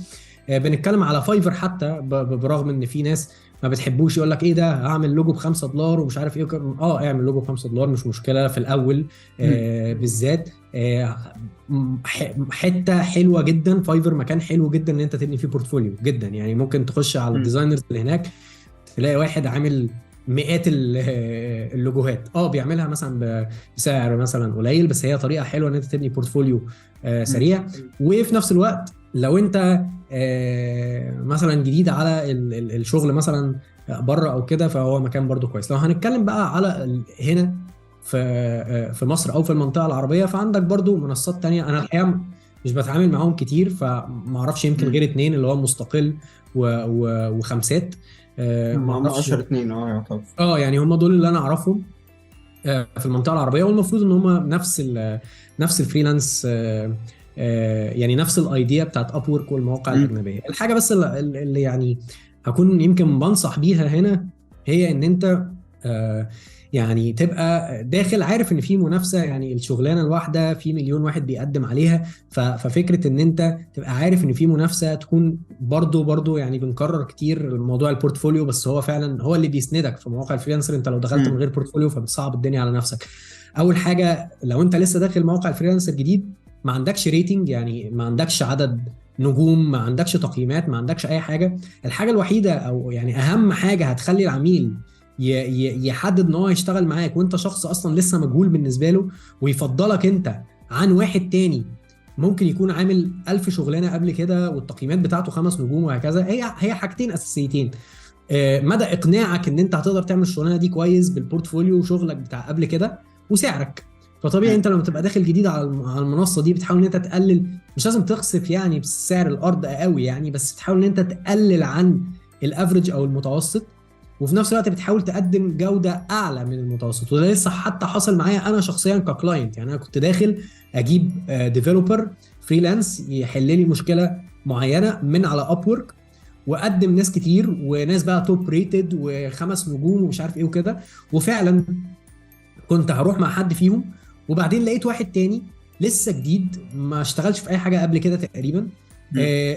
بنتكلم على فايفر حتى، برغم ان في ناس ما بتحبوش، يقول لك ايه ده هعمل لوجو ب$5 ومش عارف ايه اعمل لوجو ب$5 مش مشكله في الاول بالذات. حته حلوه جدا فايفر، مكان حلو جدا ان انت تبني فيه بورتفوليو جدا، يعني ممكن تخش على الديزاينرز اللي هناك تلاقي واحد عامل مئات اللوجوهات، بيعملها مثلا بسعر مثلا قليل، بس هي طريقه حلوه ان انت تبني بورتفوليو سريع. وفي نفس الوقت لو انت مثلا جديد على الشغل مثلا بره او كده، فهو مكان برضو كويس. لو هنتكلم بقى على هنا في مصر او في المنطقه العربيه. فعندك برضو منصات تانية انا الحقيقه مش بتعامل معاهم كتير، فما اعرفش، يمكن غير اتنين اللي هو مستقل وخمسات. ما هم اعرفش. اشهر اتنين يعتبر. يعني هم دول اللي انا اعرفهم في المنطقه العربيه، والمفروض ان هم نفس الفريلانس، يعني نفس الايديا بتاعت اب وورك والمواقع الاجنبيه. الحاجه بس اللي يعني هكون يمكن بنصح بيها هنا هي ان انت يعني تبقى داخل عارف ان في منافسه، يعني الشغلانه الواحده في مليون واحد بيقدم عليها. ففكره ان انت تبقى عارف ان في منافسه، تكون برضو يعني بنكرر كتير موضوع البورتفوليو، بس هو فعلا هو اللي بيسندك في مواقع الفريلانسر. انت لو دخلت من غير بورتفوليو فبتصعب الدنيا على نفسك. اول حاجه لو انت لسه داخل موقع الفريلانسر جديد، ما عندكش ريتنج، يعني ما عندكش عدد نجوم، ما عندكش تقييمات، ما عندكش اي حاجه. الحاجه الوحيده او يعني اهم حاجه هتخلي العميل يحدد ان هو يشتغل معاك وانت شخص اصلا لسه مجهول بالنسبه له، ويفضلك انت عن واحد تاني ممكن يكون عامل 1000 شغلانه قبل كده والتقييمات بتاعته 5 نجوم وهكذا. هي حاجتين اساسيتين: مدى اقناعك ان انت هتقدر تعمل الشغلانه دي كويس بالبورتفوليو وشغلك بتاع قبل كده، وسعرك. فطبيعي انت لما تبقى داخل جديد على المنصه دي بتحاول ان انت تقلل، مش لازم تخسف يعني بسعر الارض قوي يعني، بس بتحاول ان انت تقلل عن الافريج او المتوسط، وفي نفس الوقت بتحاول تقدم جوده اعلى من المتوسط. وده لسه حتى حصل معايا انا شخصيا ككلاينت. يعني انا كنت داخل اجيب ديفلوبر فريلانس يحل لي مشكله معينه من على اب وورك، وقدم ناس كتير وناس بقى توب ريتد و5 نجوم ومش عارف ايه وكده، وفعلا كنت هروح مع حد فيهم، وبعدين لقيت واحد تاني لسه جديد ما اشتغلش في اي حاجه قبل كده تقريبا،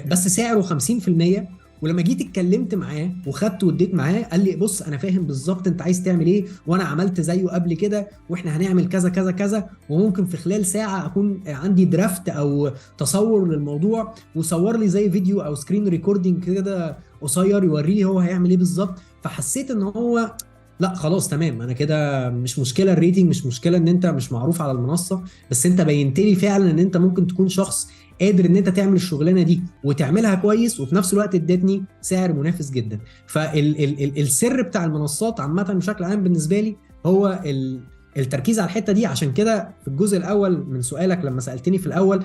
بس سعره 50%. ولما جيت اتكلمت معاه وخدت واديت معاه، قال لي بص انا فاهم بالظبط انت عايز تعمل ايه، وانا عملت زيه قبل كده، واحنا هنعمل كذا كذا كذا، وممكن في خلال ساعه اكون عندي درافت او تصور للموضوع، وصور لي زي فيديو او سكرين ريكوردنج كده قصير يوري لي هو هيعمل ايه بالظبط. فحسيت ان هو لا خلاص تمام، انا كده مش مشكله الريتنج، مش مشكله ان انت مش معروف على المنصه، بس انت بينت لي فعلا ان انت ممكن تكون شخص قادر ان انت تعمل الشغلانه دي وتعملها كويس، وفي نفس الوقت ادتني سعر منافس جدا. فالسر بتاع المنصات عامه بشكل عام بالنسبه لي هو التركيز على الحته دي. عشان كده في الجزء الاول من سؤالك لما سالتني في الاول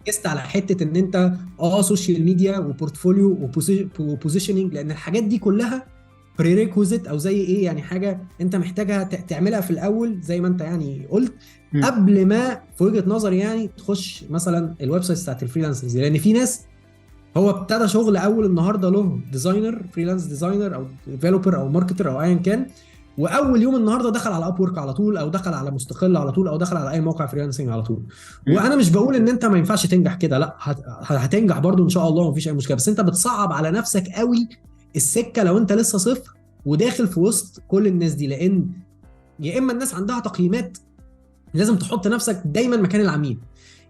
ركزت على حته ان انت سوشيال ميديا وبورتفوليو وبوزيشننج، لان الحاجات دي كلها بريريكوزيت او زي ايه، يعني حاجه انت محتاجها تعملها في الاول زي ما انت يعني قلت، قبل ما في وجهه نظري يعني تخش مثلا الويب سايت بتاعت الفريلانسرز. لان في ناس هو ابتدى شغل اول النهارده له ديزاينر، فريلانس ديزاينر او ديفلوبر او ماركتر او ايا كان، واول يوم النهارده دخل على اب وورك على طول، او دخل على مستقل على طول، او دخل على اي موقع فريلانسنج على طول. وانا مش بقول ان انت ما ينفعش تنجح كده، لا هتنجح برضو ان شاء الله ومفيش اي مشكله، بس انت بتصعب على نفسك قوي السكه لو انت لسه صفر وداخل في وسط كل الناس دي. لان يا اما الناس عندها تقييمات، لازم تحط نفسك دايما مكان العميل،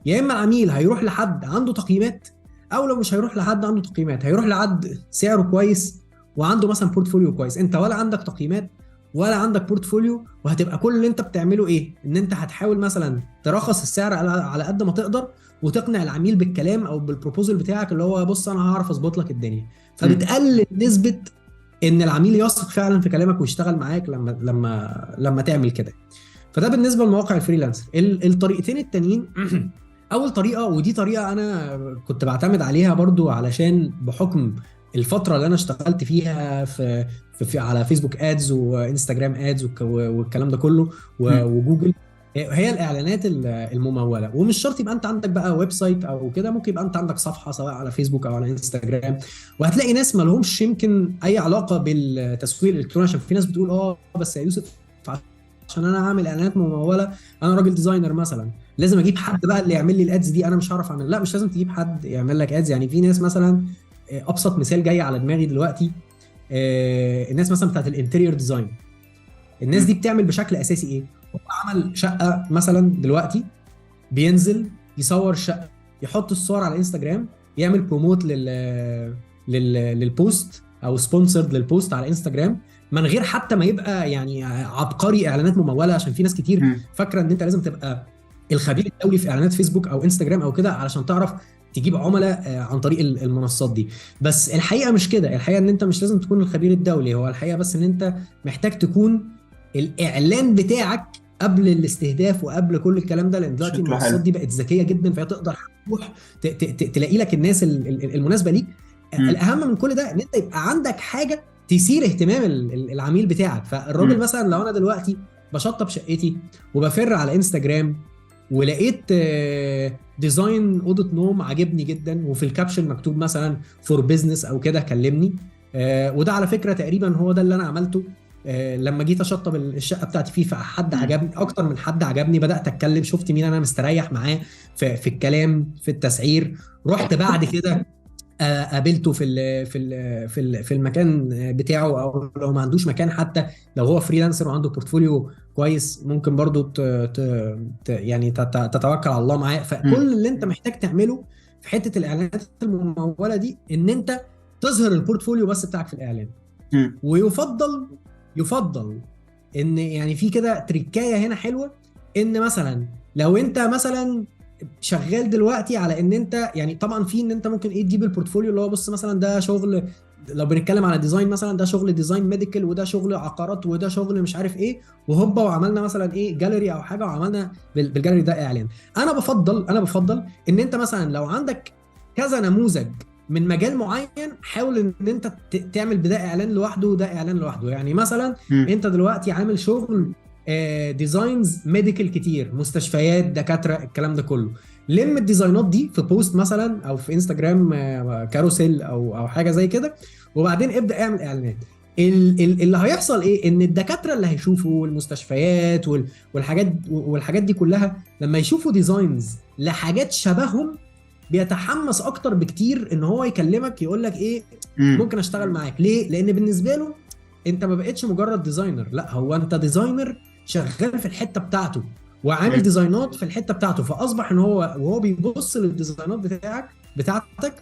يا اما العميل هيروح لحد عنده تقييمات، او لو مش هيروح لحد عنده تقييمات هيروح لحد سعره كويس وعنده مثلا بورتفوليو كويس. انت ولا عندك تقييمات ولا عندك بورتفوليو، وهتبقى كل اللي انت بتعمله ايه، ان انت هتحاول مثلا ترخص السعر على قد ما تقدر، وتقنع العميل بالكلام او بالبروبوزل بتاعك اللي هو بص انا هعرف اظبط لك الدنيا. فبتقلل نسبه ان العميل يثق فعلا في كلامك ويشتغل معاك لما تعمل كده. فده بالنسبه لمواقع الفريلانسر. الطريقتين التانيين اول طريقه، ودي طريقه انا كنت بعتمد عليها برضو علشان بحكم الفتره اللي انا اشتغلت فيها في على فيسبوك ادز وانستجرام ادز والكلام ده كله وجوجل، هي الاعلانات المموله. ومش شرط يبقى انت عندك بقى ويب سايت او كده، ممكن يبقى انت عندك صفحه سواء على فيسبوك او على انستجرام، وهتلاقي ناس ما لهمش يمكن اي علاقه بالتسويق الالكتروني. عشان في ناس بتقول بس يا يوسف عشان انا هعمل اعلانات مموله انا راجل ديزاينر مثلا لازم اجيب حد بقى اللي يعمل لي الادز دي، انا مش هعرف اعمل. لا مش لازم تجيب حد يعمل لك ادز. يعني في ناس مثلا، ابسط مثال جاي على دماغي دلوقتي، الناس مثلا بتاعت الانتيريور ديزاين، الناس دي بتعمل بشكل اساسي ايه؟ هو عمل شقه مثلا دلوقتي، بينزل يصور الشقه، يحط الصور على انستجرام، يعمل بروموت للبوست او سبونسرد للبوست على انستجرام، من غير حتى ما يبقى يعني عبقري اعلانات مموله. عشان في ناس كتير فاكره ان انت لازم تبقى الخبير الدولي في اعلانات فيسبوك او انستجرام او كده علشان تعرف تجيب عملاء عن طريق المنصات دي. بس الحقيقه مش كده. الحقيقه ان انت مش لازم تكون الخبير الدولي، هو الحقيقه بس ان انت محتاج تكون الاعلان بتاعك قبل الاستهداف وقبل كل الكلام ده، لان دلوقتي شكله المنصات حلو. دي بقت ذكيه جدا، فهي تقدر تروح تلاقي لك الناس المناسبه ليك. الاهم من كل ده ان انت يبقى عندك حاجه تثير اهتمام العميل بتاعك. فالراجل مثلا لو انا دلوقتي بشطب شقتي وبفر على انستجرام ولقيت ديزاين اوضه نوم عجبني جدا وفي الكابشن مكتوب مثلا فور بيزنس او كده، كلمني. وده على فكره تقريبا هو ده اللي انا عملته لما جيت اشطب الشقه بتاعتي فيه، فحد عجبني، اكتر من حد عجبني، بدات اتكلم، شفت مين انا مستريح معاه في الكلام، في التسعير. رحت بعد كده قابلته في المكان بتاعه، او لو ما عندوش مكان، حتى لو هو فريلانسر وعنده بورتفوليو كويس ممكن برضو يعني تتوكل على الله معاه. فكل اللي انت محتاج تعمله في حته الاعلانات المموله دي ان انت تظهر البورتفوليو بس بتاعك في الاعلان. يفضل ان يعني في كده تريكايه هنا حلوه، ان مثلا لو انت مثلا شغال دلوقتي على ان انت يعني طبعا في ان انت ممكن تجيب البورتفوليو اللي هو بص مثلا ده شغل، لو بنتكلم على ديزاين مثلا ده شغل ديزاين ميديكال، وده شغل عقارات، وده شغل مش عارف ايه، وهوبا وعملنا مثلا جاليري او حاجه وعملنا بالجاليري ده اعلان. انا بفضل ان انت مثلا لو عندك كذا نموذج من مجال معين، حاول ان انت تعمل بده اعلان لوحده وده اعلان لوحده. يعني مثلا انت دلوقتي عامل شغل ديزاينز ميديكال كتير، مستشفيات، دكاتره، الكلام ده كله، لم الديزاينات دي في بوست مثلا او في انستجرام كاروسيل او حاجه زي كده، وبعدين ابدا اعمل اعلانات. اللي هيحصل ايه؟ ان الدكاتره اللي هيشوفوا والمستشفيات والحاجات دي كلها لما يشوفوا ديزاينز لحاجات شبههم بيتحمس اكتر بكتير ان هو يكلمك، يقول لك ايه ممكن اشتغل معاك. ليه؟ لان بالنسبه له انت ما بقتش مجرد ديزاينر، لا هو انت ديزاينر شغال في الحته بتاعته وعامل ديزاينات في الحته بتاعته، فاصبح ان هو وهو بيبص للديزاينات بتاعتك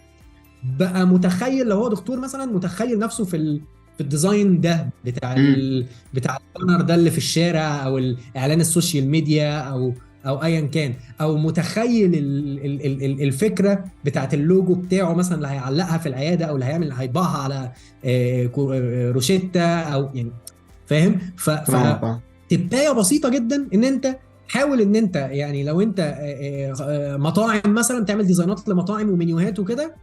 بقى متخيل، لو هو دكتور مثلا متخيل نفسه في الديزاين ده بتاع البانر ده اللي في الشارع، او الاعلان السوشيال ميديا، او ايا كان، او متخيل الفكره بتاعت اللوجو بتاعه مثلا اللي هيعلقها في العياده، او اللي هيطبعها على روشتة، او يعني فاهم. تبايه بسيطه جدا ان انت حاول ان انت يعني لو انت مطاعم مثلا تعمل ديزاينات لمطاعم ومنيوهات وكده،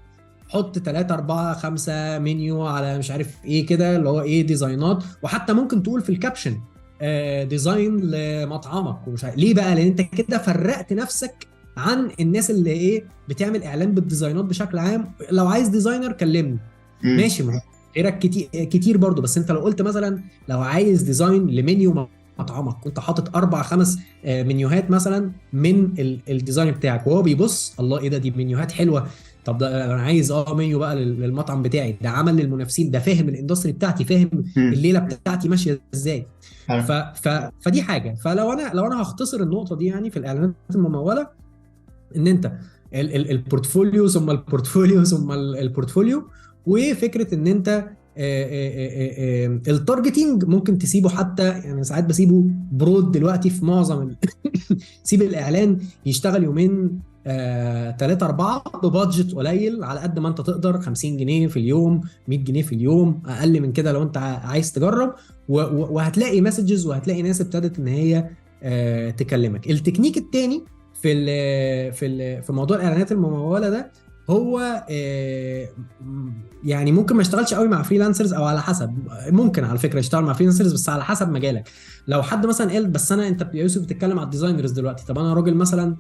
حط 3 4 5 منيو على مش عارف ايه كده، اللي هو ديزاينات. وحتى ممكن تقول في الكابشن ديزاين لمطعمك ومش عارف ليه بقى، لان انت كده فرقت نفسك عن الناس اللي بتعمل اعلان بالديزاينات بشكل عام. لو عايز ديزاينر كلمني، ماشي، ما غيرك كتير برضو. بس انت لو قلت مثلا لو عايز ديزاين لمنيو مطعمك، كنت حاطط 4 5 منيوهات مثلا من الديزاين بتاعك، وهو بيبص الله ايه ده، دي منيوهات حلوه، طب ده انا عايز منيو بقى للمطعم بتاعي، ده عمل للمنافسين، ده فاهم الاندستري بتاعتي، فاهم الليله بتاعتي ماشيه ازاي. فدي حاجه. فلو انا هختصر النقطه دي يعني في الاعلانات المموله، ان انت البورتفوليو ثم البورتفوليو ثم البورتفوليو، وفكره ان انت التارجتينج ممكن تسيبه، حتى يعني ساعات بسيبه برود دلوقتي في معظم سيب الاعلان يشتغل يومين 3 4 ببادجت قليل على قد ما انت تقدر، 50 جنيه في اليوم، 100 جنيه في اليوم، اقل من كده لو انت عايز تجرب، وهتلاقي مسجز وهتلاقي ناس ابتدت ان هي تكلمك. التكنيك التاني في موضوع الاعلانات المموله ده، هو يعني ممكن ما يشتغلش قوي مع فريلانسرز، او على حسب، ممكن على فكره يشتغل مع فريلانسرز بس على حسب مجالك. لو حد مثلا قال بس انت يا يوسف بتتكلم على الديزاينرز دلوقتي، طب انا راجل مثلا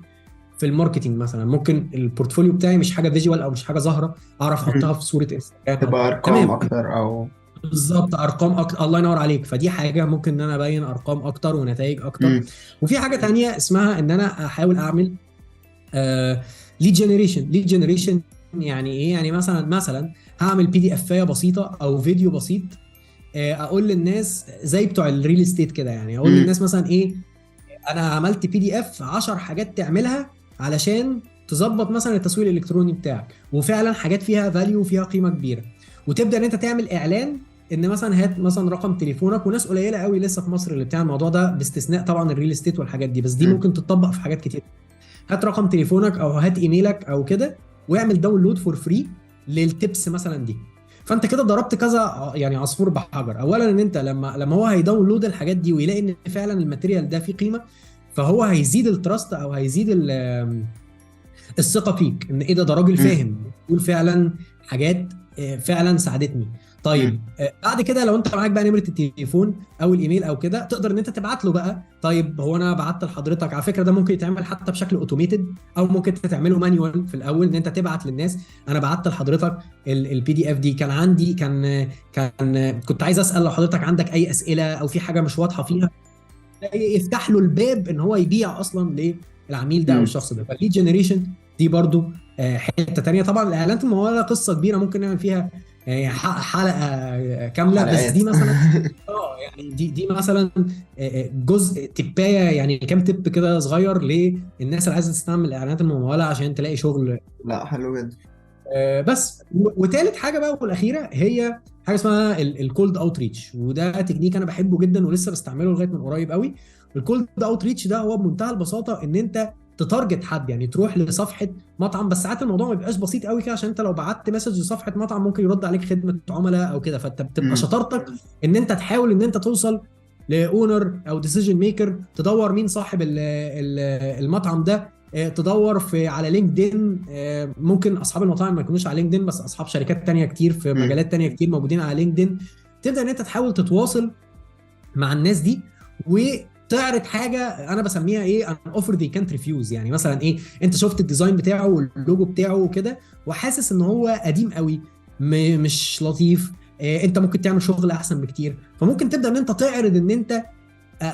في الماركتينج مثلا، ممكن البورتفوليو بتاعي مش حاجه فيجوال او مش حاجه ظاهره اعرف احطها في صوره انستغرام، تبقى ارقام اكتر او بالظبط ارقام اكتر. الله ينور عليك. فدي حاجه ممكن ان انا ابين ارقام اكتر ونتائج اكتر. وفي حاجه تانية اسمها ان انا احاول اعمل ليد جنريشن. يعني ايه؟ يعني مثلا هعمل بي دي اف بسيطه او فيديو بسيط، اقول للناس زي بتوع الريل استيت كده، يعني اقول للناس مثلا انا عملت بي دي اف 10 حاجات تعملها علشان تظبط مثلا التسويق الالكتروني بتاعك، وفعلا حاجات فيها فاليو وفيها قيمه كبيره. وتبدا ان انت تعمل اعلان ان مثلا هات مثلا رقم تليفونك، وناس قليله قوي لسه في مصر اللي بتعمل الموضوع ده، باستثناء طبعا الريل استيت والحاجات دي، بس دي ممكن تتطبق في حاجات كتير. هات رقم تليفونك او هات ايميلك او كده، واعمل داونلود فور فري للتيبس مثلا دي. فانت كده ضربت كذا يعني عصفور بحجر. اولا ان انت لما هو هيداونلود الحاجات دي ويلاقي ان فعلا الماتيريال ده فيه قيمه، فهو هيزيد التراست او هيزيد الثقه فيك، ان ايه ده راجل فاهم يقول فعلا حاجات فعلا ساعدتني. طيب بعد كده لو انت معاك بقى نمره التليفون او الايميل او كده، تقدر ان انت تبعت له بقى، طيب هو انا بعت لحضرتك، على فكره ده ممكن يتعمل حتى بشكل اوتوميتد، او ممكن تعمله مانيوال في الاول، ان انت تبعت للناس انا بعت لحضرتك البي دي اف دي، كان عندي كنت عايز اسال لو حضرتك عندك اي اسئله او في حاجه مش واضحه فيها، يفتح له الباب ان هو يبيع اصلا للعميل ده او الشخص ده. فالليد جنريشن دي برضو حته تانية. طبعا الاعلانات المموله قصه كبيره ممكن نعمل فيها حلقه كامله، بس دي مثلا يعني دي مثلا جزء تبايه، يعني كام تب كده صغير للناس اللي عايزه تستعمل الاعلانات المموله عشان تلاقي شغل. لا حلو جدا. بس وثالث حاجه بقى والاخيره هي حاجه اسمها الكولد اوتريتش، وده تكنيك انا بحبه جدا ولسه بستعمله لغايه من قريب قوي. الكولد اوتريتش ده هو بمنتهى البساطه ان انت تتارجت حد، يعني تروح لصفحه مطعم، بس ساعات الموضوع ما بيبقاش بسيط قوي كده، عشان انت لو بعت مسج لصفحه مطعم ممكن يرد عليك خدمه عملاء او كده، فانت بتبقى شطارتك ان انت تحاول ان انت توصل لاونر او ديسيجن ميكر، تدور مين صاحب المطعم ده، تدور على لينكدين، ممكن اصحاب المطاعم ما يكونوش على لينكدين بس اصحاب شركات تانية كتير في مجالات تانية كتير موجودين على لينكدين. تبدا ان انت تحاول تتواصل مع الناس دي وتعرض حاجه انا بسميها ايه، ان اوفر ذي كانت ريفيوز. يعني مثلا ايه، انت شفت الديزاين بتاعه واللوجو بتاعه وكده وحاسس ان هو قديم قوي مش لطيف، انت ممكن تعمل شغل احسن بكتير، فممكن تبدا ان انت تعرض ان انت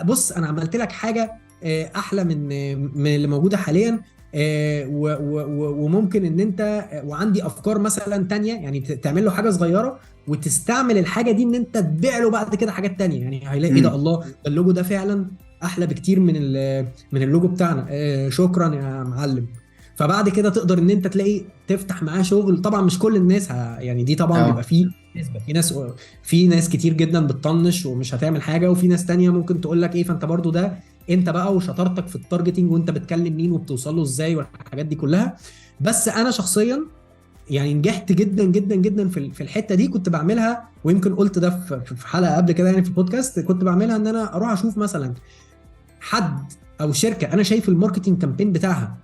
بص انا عملت لك حاجه احلى من اللي موجوده حاليا، وممكن ان انت وعندي افكار مثلا تانية، يعني تعمل له حاجه صغيره وتستعمل الحاجه دي ان انت تبيع له بعد كده حاجات تانية. يعني هيلاقي ايه ده، الله ده اللوجو ده فعلا احلى بكتير من اللوجو بتاعنا، شكرا يا معلم. فبعد كده تقدر ان انت تلاقي تفتح معاه شغل. طبعا مش كل الناس يعني دي طبعا بيبقى فيه نسبه، في ناس كتير جدا بتطنش ومش هتعمل حاجه، وفي ناس تانية ممكن تقول لك ايه، فانت برضو ده انت بقى وشطارتك في التارجتنج وانت بتكلم مين وبتوصل له ازاي والحاجات دي كلها. بس انا شخصيا يعني نجحت جدا جدا جدا في الحته دي، كنت بعملها ويمكن قلت ده في حلقه قبل كده يعني في البودكاست، كنت بعملها ان انا اروح اشوف مثلا حد او شركه انا شايف الماركتنج كامبين بتاعها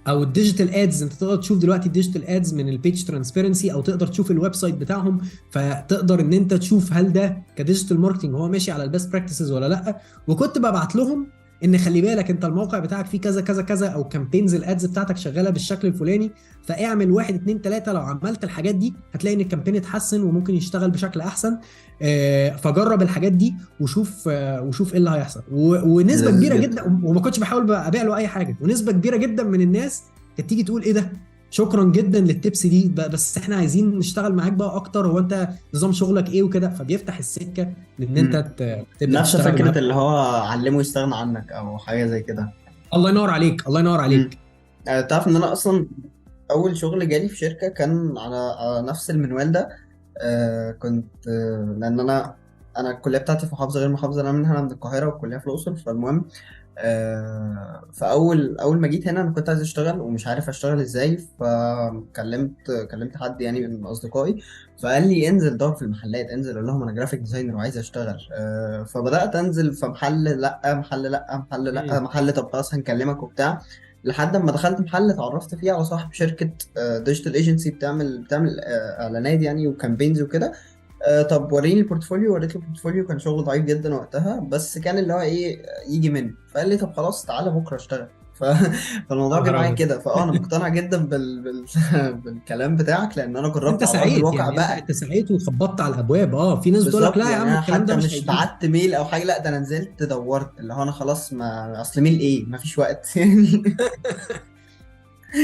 او الديجيتال ادز. انت تقدر تشوف دلوقتي الديجيتال ادز من البيج ترانسبيرنسي، او تقدر تشوف الويب سايت بتاعهم، فتقدر ان انت تشوف هل ده كديجيتال ماركتنج هو ماشي على البيست براكتسز ولا لا. وكنت ببعت لهم ان خلي بالك انت الموقع بتاعك فيه كذا كذا كذا، او كامبينز الادز بتاعتك شغاله بالشكل الفلاني، فاعمل 1 2 3، لو عملت الحاجات دي هتلاقي ان الكامبين اتحسن وممكن يشتغل بشكل احسن. فجرب الحاجات دي وشوف ايه اللي هيحصل. ونسبه كبيره جدا، وما كنتش بحاول ابيع له اي حاجه، ونسبه كبيره جدا من الناس كانت تيجي تقول ايه ده، شكرا جدا للتبس دي، بس احنا عايزين نشتغل معاك بقى اكتر، هو انت نظام شغلك ايه وكده. فبيفتح السكه لان انت تبدا نفس تشتغل فكره معاك. اللي هو علمه يستغنى عنك او حاجه زي كده. الله ينور عليك، الله ينور عليك. تعرف ان انا اصلا اول شغل جالي في شركه كان على نفس المنوال ده. كنت لان انا الكليه بتاعتي في محافظه غير محافظه انا منها، انا من القاهره والكليه في الاقصر. فالمهم فاول ما جيت هنا انا كنت عايز اشتغل ومش عارف اشتغل ازاي، كلمت حد يعني من اصدقائي، فقال لي انزل دور في المحلات، انزل قول لهم انا جرافيك ديزاينر وعايز اشتغل. فبدات انزل في محل لا، محل لا، محل لا، محل طب خلاص هنكلمك وبتاع، لحد ما دخلت محل اتعرفت فيه على صاحب شركه ديجيتال ايجنسي بتعمل اعلانات يعني وكامبينز وكده. طب وريني البورتفوليو، وريت له البورتفوليو، كان شغل ضعيف جدا وقتها بس كان اللي هو ايه يجي منه. فقال لي طب خلاص تعالى بكره اشتغل. فالموضوع جه معايا كده. انا مقتنع جدا بالكلام بتاعك، لان انا جربت انت على ارض سعيت الواقع يعني، بقى. انت سعيت وخبطت على الابواب. في ناس بتقول لك لا يا يعني عم انا الكلام ده حتى مش مش هيجي. بعت ميل او حاجه، لا ده انا نزلت دورت، اللي هو انا خلاص ما اصل ميل ايه، ما فيش وقت يعني.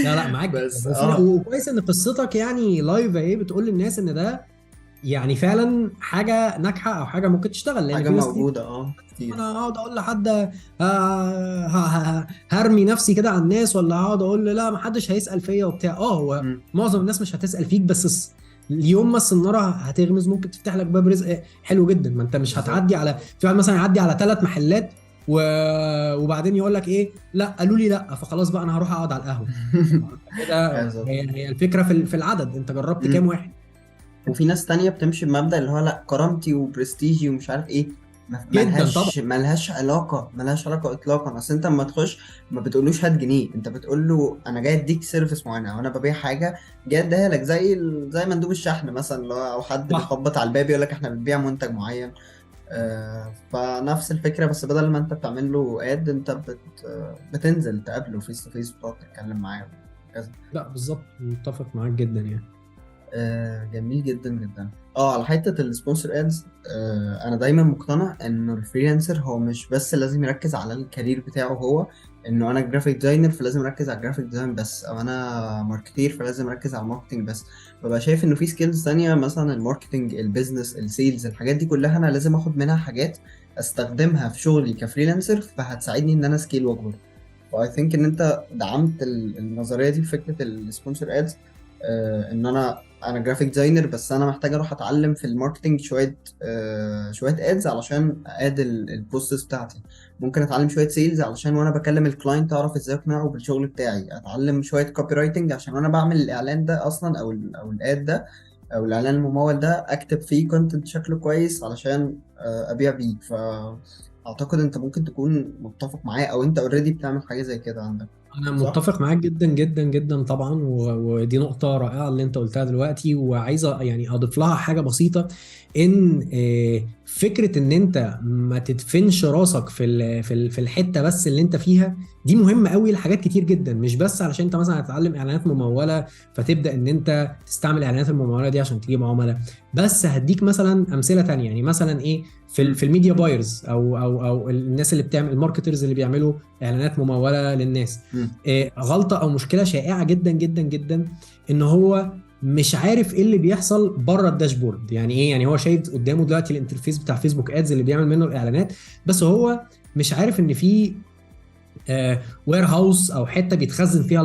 لا معاك بس جدا. وكويس ان قصتك يعني لايف ايه بتقول للناس ان ده يعني فعلا حاجه ناجحه او حاجه ممكن تشتغل، لان حاجه في ناس كتير موجوده كتير. انا هقعد اقول لحد هرمي نفسي كده على الناس، ولا هقعد اقول لا ما حدش هيسال فيا وبتاع. هو معظم الناس مش هتسال فيك، بس اليوم ما السناره هتغمز ممكن تفتح لك باب رزق حلو جدا. ما انت مش هتعدي على في واحد مثلا يعدي على 3 محلات وبعدين يقول لك ايه، لا قالوا لي لا فخلاص بقى انا هروح اقعد على القهوه كده. هي الفكره في العدد، انت جربت كام واحد. وفي ناس تانية بتمشي بمبدأ اللي هو لا كرامتي وبرستيجي ومش عارف ايه، جدا طبعا. ملهاش علاقة اطلاقا. اصل انت لما تخش ما بتقولوش هات جنيه، انت بتقول له انا جاي اديك سيرفيس معينة، او انا ببيع حاجة جاي اديها لك، زي مندوب الشحن مثلا، اللي هو او حد صح. بيخبط على الباب يقول لك احنا بنبيع منتج معين. فنفس الفكرة، بس بدل ما انت بتعمل له اد، انت بتنزل تقابله فيس تو فيس وتقعد تتكلم معاه وكذا. لا بالظبط، متفق معاك جدا يعني. جميل جدا جدا. على حته السبونسر ادز، انا دايما مقتنع انه الفريلانسر هو مش بس لازم يركز على الكارير بتاعه هو، انه انا جرافيك ديزاينر فلازم اركز على الجرافيك ديزاين بس، او انا ماركتير فلازم اركز على الماركتنج بس. ببقى شايف انه في سكيلز تانية، مثلا الماركتنج، البيزنس، السيلز، الحاجات دي كلها انا لازم اخد منها حاجات استخدمها في شغلي كفريلانسر، فهتساعدني ان انا سكيل واكبر. فاي ثينك ان انت دعمت النظريه دي بفكره السبونسر ادز. ان انا جرافيك ديزاينر، بس انا محتاج اروح اتعلم في الماركتنج شويه ادز علشان اد البوستس بتاعتي. ممكن اتعلم شويه سيلز علشان وانا بكلم الكلاينت اعرف ازاي اقنعه بالشغل بتاعي. اتعلم شويه كوبي رايتنج عشان وانا بعمل الاعلان ده اصلا، او الاد ده، او الاعلان الممول ده، اكتب فيه كونتنت شكله كويس علشان ابيع بيه. فاعتقد انت ممكن تكون متفق معايا، او انت اوريدي بتعمل حاجه زي كده عندك. انا صح؟ متفق معاك جدا جدا جدا طبعا، ودي نقطة رائعة اللي انت قلتها دلوقتي، وعايزة يعني اضيف لها حاجة بسيطة. ان فكرة ان انت ما تدفنش راسك في الحتة بس اللي انت فيها، دي مهمة قوي لحاجات كتير جدا. مش بس علشان انت مثلا هتتعلم اعلانات ممولة فتبدأ ان انت تستعمل الاعلانات الممولة دي عشان تجيب عملاء، بس هديك مثلا امثلة تانية. يعني مثلا ايه، في الميديا بايرز او الناس اللي بتعمل، الماركترز اللي بيعملوا اعلانات ممولة للناس. مم. غلطة او مشكلة شائعة جدا جدا جدا، ان هو مش عارف ايه اللي بيحصل بره الداشبورد. يعني ايه؟ يعني هو شايف قدامه دلوقتي الانترفيس بتاع فيسبوك ادز اللي بيعمل منه الاعلانات، بس هو مش عارف ان في وير هاوس او حته بيتخزن فيها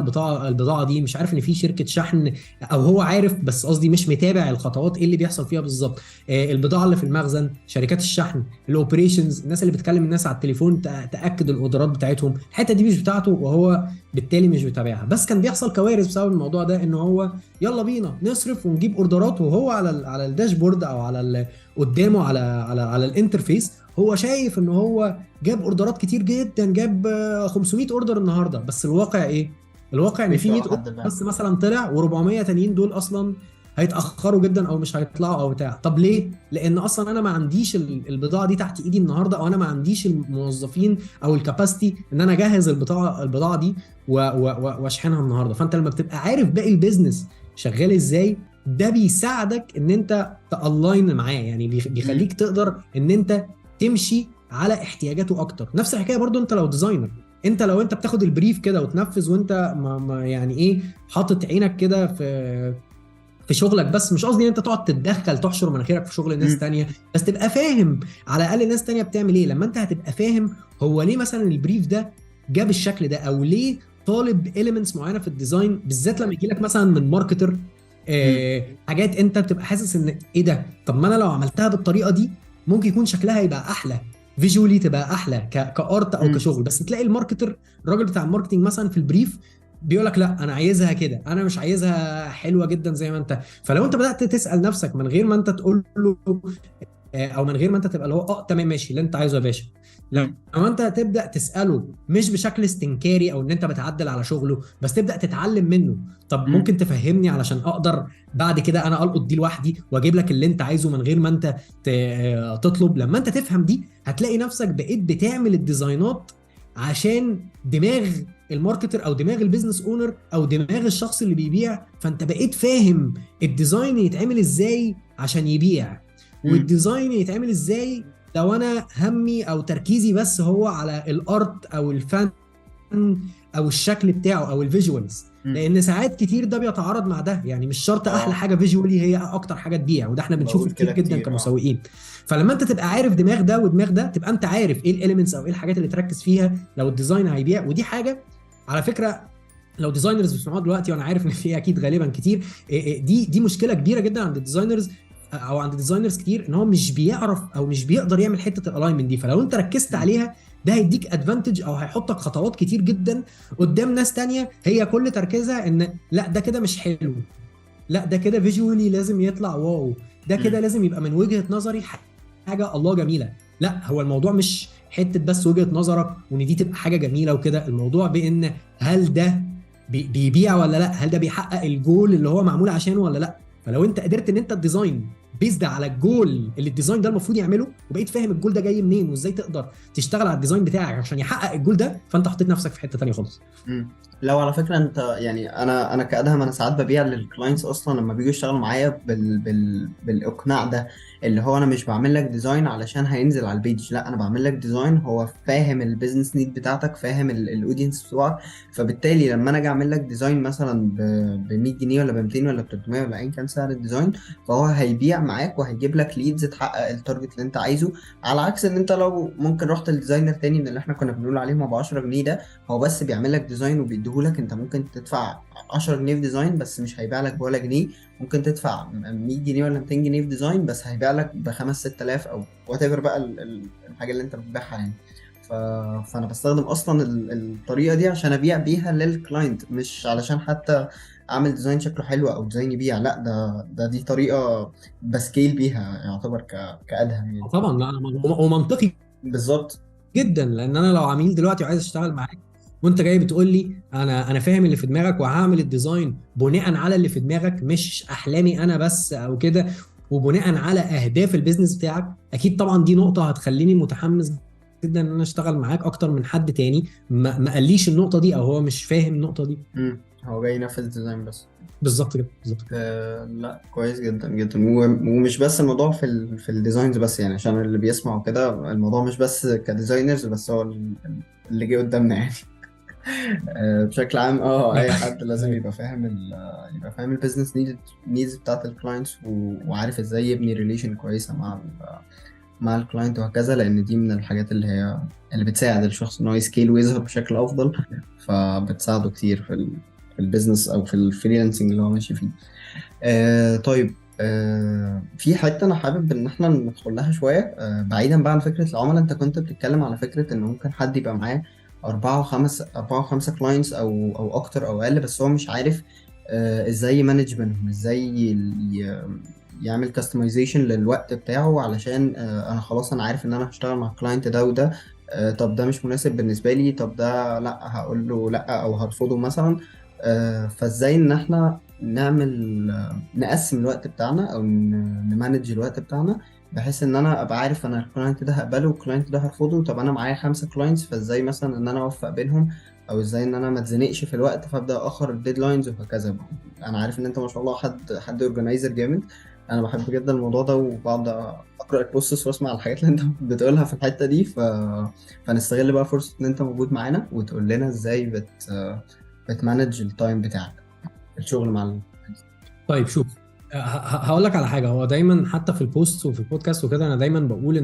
البضاعه دي. مش عارف ان في شركه شحن، او هو عارف بس قصدي مش متابع الخطوات ايه اللي بيحصل فيها بالظبط. البضاعه اللي في المخزن، شركات الشحن، الاوبريشنز، الناس اللي بتكلم الناس على التليفون تاكد الاوردرات بتاعتهم، الحته دي مش بتاعته، وهو بالتالي مش بتابعها. بس كان بيحصل كوارث بسبب الموضوع ده، ان هو يلا بينا نصرف ونجيب اوردرات، وهو على الداشبورد او قدامه على الانترفيس هو شايف ان هو جاب اوردرات كتير جدا، جاب 500 اوردر النهارده. بس الواقع ايه؟ الواقع ان في 100 اوردر بس مثلا طلع، و400 تانيين دول اصلا هيتاخروا جدا او مش هيطلعوا او بتاع. طب ليه؟ لان اصلا انا ما عنديش البضاعه دي تحت ايدي النهارده، او انا ما عنديش الموظفين او الكاباسيتي ان انا اجهز البضاعه دي واشحنها النهارده. فانت لما بتبقى عارف باقي البيزنس شغال ازاي، ده بيساعدك ان انت تالاين معاه. يعني بيخليك تقدر ان انت تمشي على احتياجاته اكتر. نفس الحكايه برضو انت لو ديزاينر، لو انت بتاخد البريف كده وتنفذ، وانت ما يعني ايه، حاطط عينك كده في شغلك بس. مش قصدي ان انت تقعد تتدخل تحشر مناخيرك في شغل ناس تانية، بس تبقى فاهم على الاقل ناس تانية بتعمل ايه. لما انت هتبقى فاهم هو ليه مثلا البريف ده جاب الشكل ده، او ليه طالب اليمنتس معينه في الديزاين، بالذات لما يجي لك مثلا من ماركتر حاجات انت بتبقى حاسس ان ايه ده، طب ما انا لو عملتها بالطريقه دي ممكن يكون شكلها يبقى احلى، فيجولي تبقى احلى كارت او كشغل. بس تلاقي الماركتر، الراجل بتاع الماركتنج مثلا في البريف بيقول لك لا انا عايزها كده، انا مش عايزها حلوه جدا زي ما انت. فلو انت بدات تسال نفسك من غير ما انت تقول له، او من غير ما انت تبقى اللي هو تمام ماشي اللي انت عايزه يا باشا، لو انت تبدا تساله مش بشكل استنكاري او ان انت بتعدل على شغله، بس تبدا تتعلم منه. طب ممكن تفهمني علشان اقدر بعد كده انا القط دي لوحدي واجيب لك اللي انت عايزه من غير ما انت تطلب. لما انت تفهم دي هتلاقي نفسك بقيت بتعمل الديزاينات عشان دماغ الماركتر او دماغ البيزنس اونر او دماغ الشخص اللي بيبيع. فانت بقيت فاهم الديزاين يتعمل ازاي عشان يبيع، والديزاين يتعمل ازاي لو انا همي او تركيزي بس هو على الارت او الفن او الشكل بتاعه او الفيجوالز. لان ساعات كتير ده بيتعارض مع ده. يعني مش شرط احلى حاجه فيجوالي هي اكتر حاجه تبيع، وده احنا بنشوفه كتير جدا كمسوقين. فلما انت تبقى عارف دماغ ده ودماغ ده، تبقى انت عارف ايه الاليمنتس او ايه الحاجات اللي تركز فيها لو الديزاين هيبيع. ودي حاجه على فكره لو ديزاينرز بيسمعوها دلوقتي، وانا عارف ان في اكيد غالبا كتير، دي مشكله كبيره جدا عند الديزاينرز او عند ديزاينرز كتير، ان هو مش بيعرف او مش بيقدر يعمل حته الالاينمنت دي. فلو انت ركزت عليها ده هيديك ادفانتج، او هيحطك خطوات كتير جدا قدام ناس تانية هي كل تركيزها ان لا ده كده مش حلو، لا ده كده فيجوالي لازم يطلع واو، ده كده لازم يبقى من وجهة نظري حاجة الله جميلة. لا هو الموضوع مش حتة بس وجهة نظرك وان دي تبقى حاجة جميلة وكده، الموضوع بان هل ده بيبيع ولا لا، هل ده بيحقق الجول اللي هو معمول عشانه ولا لا. فلو انت قدرت ان انت الديزاين بيزد على الجول اللي الديزاين ده المفروض يعمله، وبقيت فاهم الجول ده جاي منين وازاي تقدر تشتغل على الديزاين بتاعك عشان يحقق الجول ده، فانت حطيت نفسك في حتة تانية خالص. لو على فكره انت يعني انا كادهم انا ساعات ببيع للكلاينتس اصلا لما بييجوا يشتغلوا معايا بالاقناع ده، اللي هو انا مش بعمل لك ديزاين علشان هينزل على البيج، لا انا بعمل لك ديزاين هو فاهم البيزنس نيد بتاعتك، فاهم الاودينس بتوعك. فبالتالي لما انا اجي اعمل لك ديزاين مثلا ب 100 جنيه ولا ب 200 ولا ب 300 ولا ايا كان سعر الديزاين، فهو هيبيع معاك وهيجيب لك ليدز تحقق التارجت اللي انت عايزه. على عكس ان انت لو ممكن رحت لديزاينر تاني من اللي احنا كنا بنقول عليهم ابو 10 جنيه ده، هو بس بيعمل لك ديزاين وبيديهولك، انت ممكن تدفع 10 جنيه في ديزاين بس مش هيبيع لك ولا جنيه، ممكن تدفع 100 جنيه ولا 200 جنيه في ديزاين بس هيبيع لك ب 5 6000 او وات ايفر بقى الحاجه اللي انت بتبيعها يعني. فانا بستخدم اصلا الطريقه دي عشان ابيع بيها للكلاينت، مش علشان حتى اعمل ديزاين شكله حلو او ديزاين يبيع، لا دي طريقه بسكيل بيها يعتبر كادهم يعني. طبعا لا ومنطقي بالظبط. جدا، لان انا لو عميل دلوقتي وعايز اشتغل معاك وانت جاي بتقول لي انا فاهم اللي في دماغك وهعمل الديزاين بناء على اللي في دماغك مش احلامي انا بس او كده، وبناء على اهداف البيزنس بتاعك، اكيد طبعا دي نقطه هتخليني متحمس جدا ان انا اشتغل معاك اكتر من حد تاني ما قاليش النقطه دي او هو مش فاهم النقطه دي. هو جاي ينفذ ديزاين بس. بالظبط كده بالظبط. لا كويس جدا جدا. ومش بس الموضوع في الديزاينز بس يعني، عشان اللي بيسمعوا كده الموضوع مش بس كديزاينرز بس، هو اللي جه قدامنا يعني. بشكل عام اي حد لازم يبقى فاهم يبقى فاهم البيزنس نيدز بتاعت الكلاينتس، وعارف ازاي يبني ريليشن كويسه مع الكلاينت وهكذا، لان دي من الحاجات اللي بتساعد الشخص ان هو يسكيل ويظهر بشكل افضل، فبتساعده كتير في البيزنس او في الفريلانسنج اللي هو ماشي فيه. طيب، في حته انا حابب ان احنا ندخل لها شويه، بعيدا بقى عن فكره العملاء. انت كنت بتتكلم على فكره ان ممكن حد يبقى معاه 4 و5 كلاينتس او اكتر او اقل، بس هو مش عارف ازاي يمانج بينهم، ازاي يعمل كاستمايزيشن للوقت بتاعه، علشان انا خلاص انا عارف ان انا هشتغل مع الكلاينت ده وده، طب ده مش مناسب بالنسبه لي، طب ده لا هقول له لا او هرفضه مثلا. فازاي ان احنا نقسم الوقت بتاعنا او نمانج الوقت بتاعنا، بحيث ان انا ابقى عارف انا الكلاينت ده هقبله والكلاينت ده هرفضه. طب انا معايا 5 كلاينتس، فازاي مثلا ان انا اوفق بينهم، او ازاي ان انا ما اتزنقش في الوقت فابدا اخر الديدلاينز وهكذا. انا عارف ان انت ما شاء الله حد اورجنايزر جامد، انا بحب جدا الموضوع ده، وبقعد اقرا البوستس واسمع الحاجات اللي انت بتقولها في الحته دي. فنستغل بقى فرصه ان انت موجود معانا وتقول لنا ازاي بتمانج التايم بتاعك الشغل مع طيب شوف، هقول لك على حاجه. هو دايما حتى في البوست وفي البودكاست وكده انا دايما بقول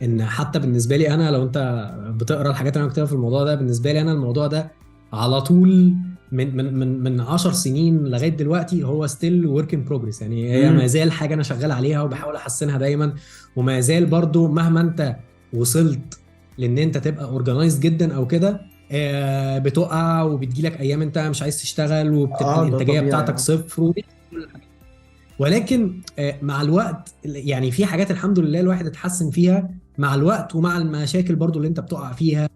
ان حتى بالنسبه لي انا، لو انت بتقرا الحاجات اللي انا كاتبها في الموضوع ده، بالنسبه لي انا الموضوع ده على طول من 10 سنين لغايه دلوقتي هو ستيل ورك ان بروجريس. يعني هي ما زال حاجه انا شغال عليها وبحاول احسنها دايما، وما زال برضو مهما انت وصلت لان انت تبقى اورجنايزد جدا او كده، بتقع وبتجيلك ايام انت مش عايز تشتغل وبتبقى الانتاجيه بتاعتك صفر ولكن مع الوقت يعني في حاجات الحمد لله الواحد اتحسن فيها مع الوقت ومع المشاكل برضو اللي انت بتقع فيها.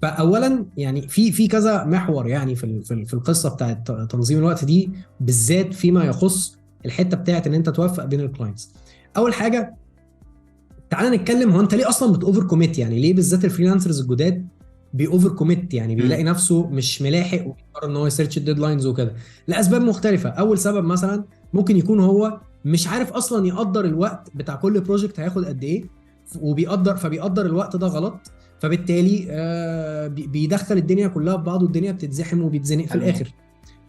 فاولا يعني في كذا محور يعني في القصه بتاعت تنظيم الوقت دي بالذات فيما يخص الحته بتاعت ان انت توفق بين الكلاينتس. اول حاجه تعال نتكلم، هو انت ليه اصلا بتوفر كوميت؟ يعني ليه بالذات الفريلانسرز الجداد بيوفر كوميت؟ يعني بيلاقي نفسه مش ملاحق وبيقرر ان هو يسيرش الديدلاينز وكده لاسباب مختلفه. اول سبب مثلا ممكن يكون هو مش عارف اصلا يقدر الوقت بتاع كل بروجكت هياخد قد ايه، فبيقدر الوقت ده غلط، فبالتالي بيدخل الدنيا كلها في بعض والدنيا بتتزحم وبيتزنق في الاخر.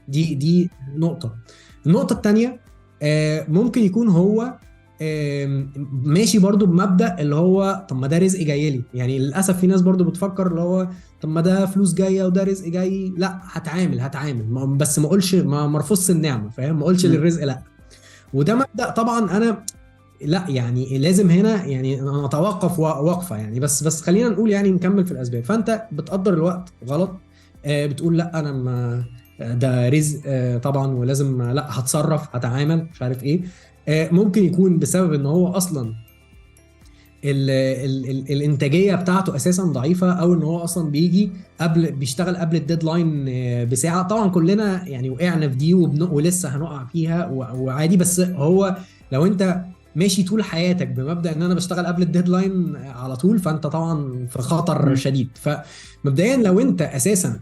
دي نقطه. النقطه الثانيه ممكن يكون هو ماشي برضو بمبدأ اللي هو طب ما ده رزق جاي لي. يعني للأسف في ناس برضو بتفكر اللي هو طب ما ده فلوس جاية وده رزق جاي، لا هتعامل بس ما اقولش ما مرفضش النعمة، فاهم؟ ما اقولش للرزق لا. وده مبدأ طبعا انا لا يعني لازم هنا يعني نتوقف وقفة يعني، بس خلينا نقول يعني نكمل في الأسباب. فأنت بتقدر الوقت غلط، بتقول لا أنا ده رزق طبعا، ولازم لا هتصرف هتعامل مش عارف ايه. ممكن يكون بسبب ان هو اصلا ال الانتاجيه بتاعته اساسا ضعيفه، او ان هو اصلا بيشتغل قبل الديدلاين بساعه. طبعا كلنا يعني وقعنا في دي ولسه هنقع فيها وعادي. بس هو لو انت ماشي طول حياتك بمبدأ ان انا بشتغل قبل الديدلاين على طول، فانت طبعا في خطر شديد. فمبدئيا لو انت اساسا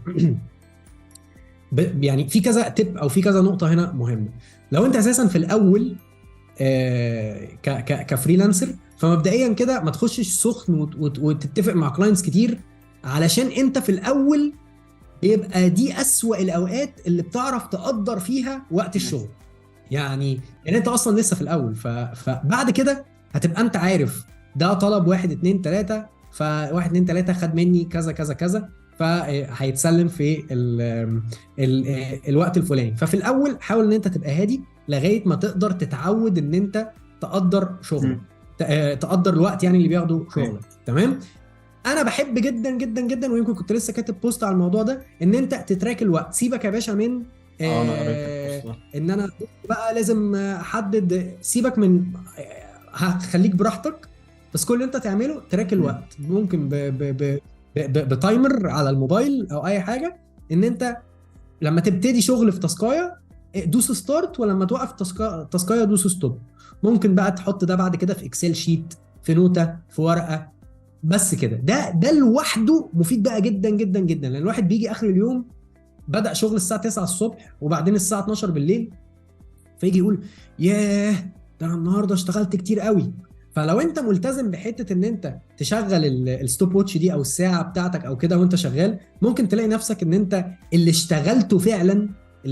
يعني في كذا تip او في كذا نقطه هنا مهمه. لو انت اساسا في الاول كفريلانسر، فمبدئيا كده ما تخشش سخن وتتفق مع كلاينتس كتير، علشان انت في الاول بيبقى دي اسوأ الاوقات اللي بتعرف تقدر فيها وقت الشغل. يعني انت اصلا لسه في الاول، فبعد كده هتبقى انت عارف ده طلب 1 2 3، ف1 2 3 خد مني كذا كذا كذا، فهيتسلم في الوقت الفلاني. ففي الاول حاول ان انت تبقى هادي لغايه ما تقدر تتعود ان انت تقدر شغلك، تقدر الوقت يعني اللي بياخده شغلك. تمام. انا بحب جدا جدا جدا، ويمكن كنت لسه كاتب بوست على الموضوع ده، ان انت تتراك الوقت. سيبك يا باشا من انا قريت البوست ده. ان انا بقى لازم احدد. سيبك من هخليك براحتك، بس كل اللي انت تعمله تراك الوقت. ممكن بتايمر على الموبايل او اي حاجه، ان انت لما تبتدي شغل في تاسكايه دوس ستارت، ولما توقف تاسكايه دوس ستوب. ممكن بقى تحط ده بعد كده في اكسل شيت، في نوتة، في ورقه، بس كده. ده لوحده مفيد بقى جدا جدا جدا. لان الواحد بيجي اخر اليوم بدأ شغل الساعه 9 الصبح وبعدين الساعه 12 بالليل، فيجي يقول ياه ده انا النهارده اشتغلت كتير قوي. فلو انت ملتزم بحته ان انت تشغل الستوب واتش دي او الساعه بتاعتك او كده وانت شغال، ممكن تلاقي نفسك ان انت اللي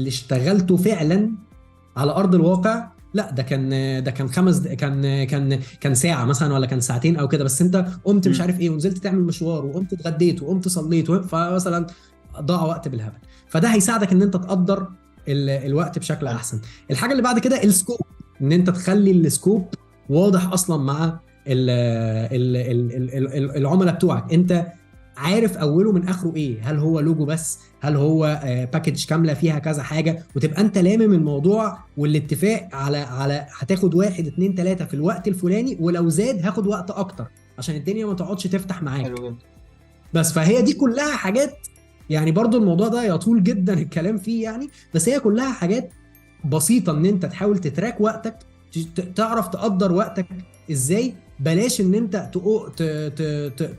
اشتغلته فعلا على ارض الواقع، لا ده كان كان ساعه مثلا، ولا كان ساعتين او كده. بس انت قمت مش عارف ايه، ونزلت تعمل مشوار، وقمت اتغديت، وقمت صليت، فمثلا ضاع وقت بالهبل. فده هيساعدك ان انت تقدر الوقت بشكل احسن. الحاجه اللي بعد كده السكوب، ان انت تخلي السكوب واضح اصلا مع العملاء بتوعك. انت عارف اوله من اخره ايه، هل هو لوجو بس، هل هو باكج كامله فيها كذا حاجه، وتبقى انت لامم الموضوع والاتفاق على هتاخد 1 2 3 في الوقت الفلاني، ولو زاد هاخد وقت اكتر عشان الدنيا ما تقعدش تفتح معاك. حلو جدا. بس فهي دي كلها حاجات، يعني برضو الموضوع ده يطول جدا الكلام فيه يعني، بس هي كلها حاجات بسيطة ان انت تحاول تتراك وقتك، تعرف تقدر وقتك ازاي. بلاش ان انت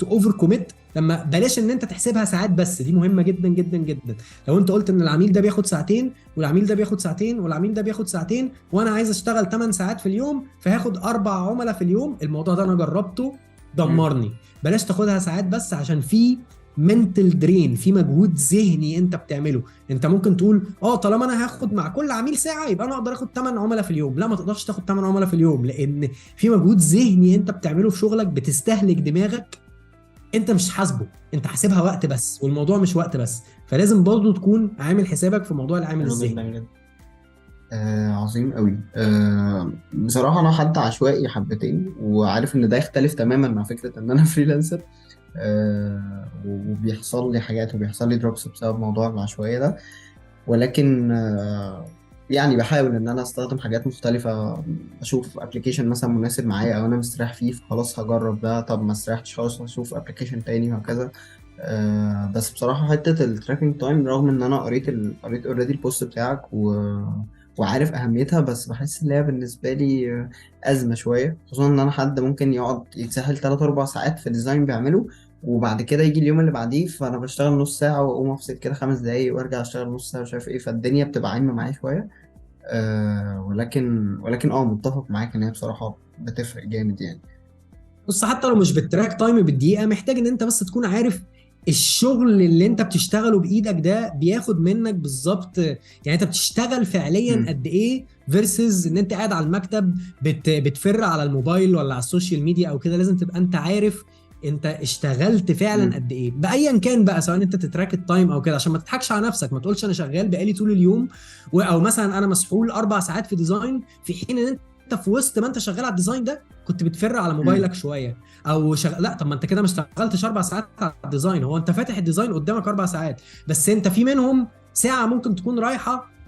اوفر كوميت، لما بلاش ان انت تحسبها ساعات بس. دي مهمة جدا جدا جدا. لو انت قلت ان العميل ده بياخد ساعتين، والعميل ده بياخد ساعتين، والعميل ده بياخد ساعتين، وانا عايز اشتغل 8 ساعات في اليوم، فهاخد 4 عملاء في اليوم، الموضوع ده انا جربته دمرني. بلاش تاخدها ساعات بس، عشان في منتل درين، في مجهود ذهني انت بتعمله. انت ممكن تقول طالما انا هاخد مع كل عميل ساعه يبقى انا اقدر اخد 8 عملاء في اليوم. لا، ما تقدرش تاخد 8 عملاء في اليوم، لان في مجهود ذهني انت بتعمله في شغلك، بتستهلك دماغك، انت مش حاسبه، انت حاسبها وقت بس، والموضوع مش وقت بس. فلازم برضو تكون عامل حسابك في موضوع العامل الذهني. عظيم قوي. بصراحة أنا حد عشوائي حبتين، وعارف إن ده يختلف تماما مع فكرة إن أنا فريلانسر. وبيحصل لي حاجات وبيحصل لي دروبس بسبب موضوع العشوائية ده، ولكن يعني بحاول إن أنا أستخدم حاجات مختلفة. أشوف أبليكيشن مثلا مناسب معايا أو أنا مستريح فيه، فخلاص هجرب ده. طب ما استريحتش خلاص هشوف أبليكيشن تاني وهكذا. بس بصراحة حتة التراكنج تايم، رغم إن أنا قريت اوريدي البوست بتاعك وعارف أهميتها، بس بحس إن هي بالنسبة لي أزمة شوية، خصوصا إن أنا حد ممكن يقعد يتسحل 3-4 ساعات في ديزاين بيعمله، وبعد كده يجي اليوم اللي بعديه فأنا بشتغل نص ساعة وأقوم أفصل كده 5 دقايق وأرجع أشتغل نص ساعة، مش عارف إيه. فالدنيا بتبقى عايمة معايا شوية. ولكن متفق معاك إن هي بصراحة بتفرق جامد يعني. بص، حتى لو مش بالتراك تايم بالدقيقة، محتاج إن أنت بس تكون عارف الشغل اللي انت بتشتغله بايدك ده بياخد منك بالظبط، يعني انت بتشتغل فعليا قد ايه فيرسز ان انت قاعد على المكتب بتفر على الموبايل ولا على السوشيال ميديا او كده. لازم تبقى انت عارف انت اشتغلت فعلا قد ايه، بايا كان بقى، سواء انت تتراك التايم او كده، عشان ما تضحكش على نفسك. ما تقولش انا شغال بقالي طول اليوم، او مثلا انا مسحول 4 ساعات في ديزاين، في حين ان انت في وسط ما انت شغال على الديزاين ده كنت بتفر على موبايلك شويه او لا. طب ما انت كده ما اشتغلتش 4 ساعات على الديزاين، هو انت فاتح الديزاين قدامك 4 ساعات، بس انت في منهم ساعه ممكن تكون رايحه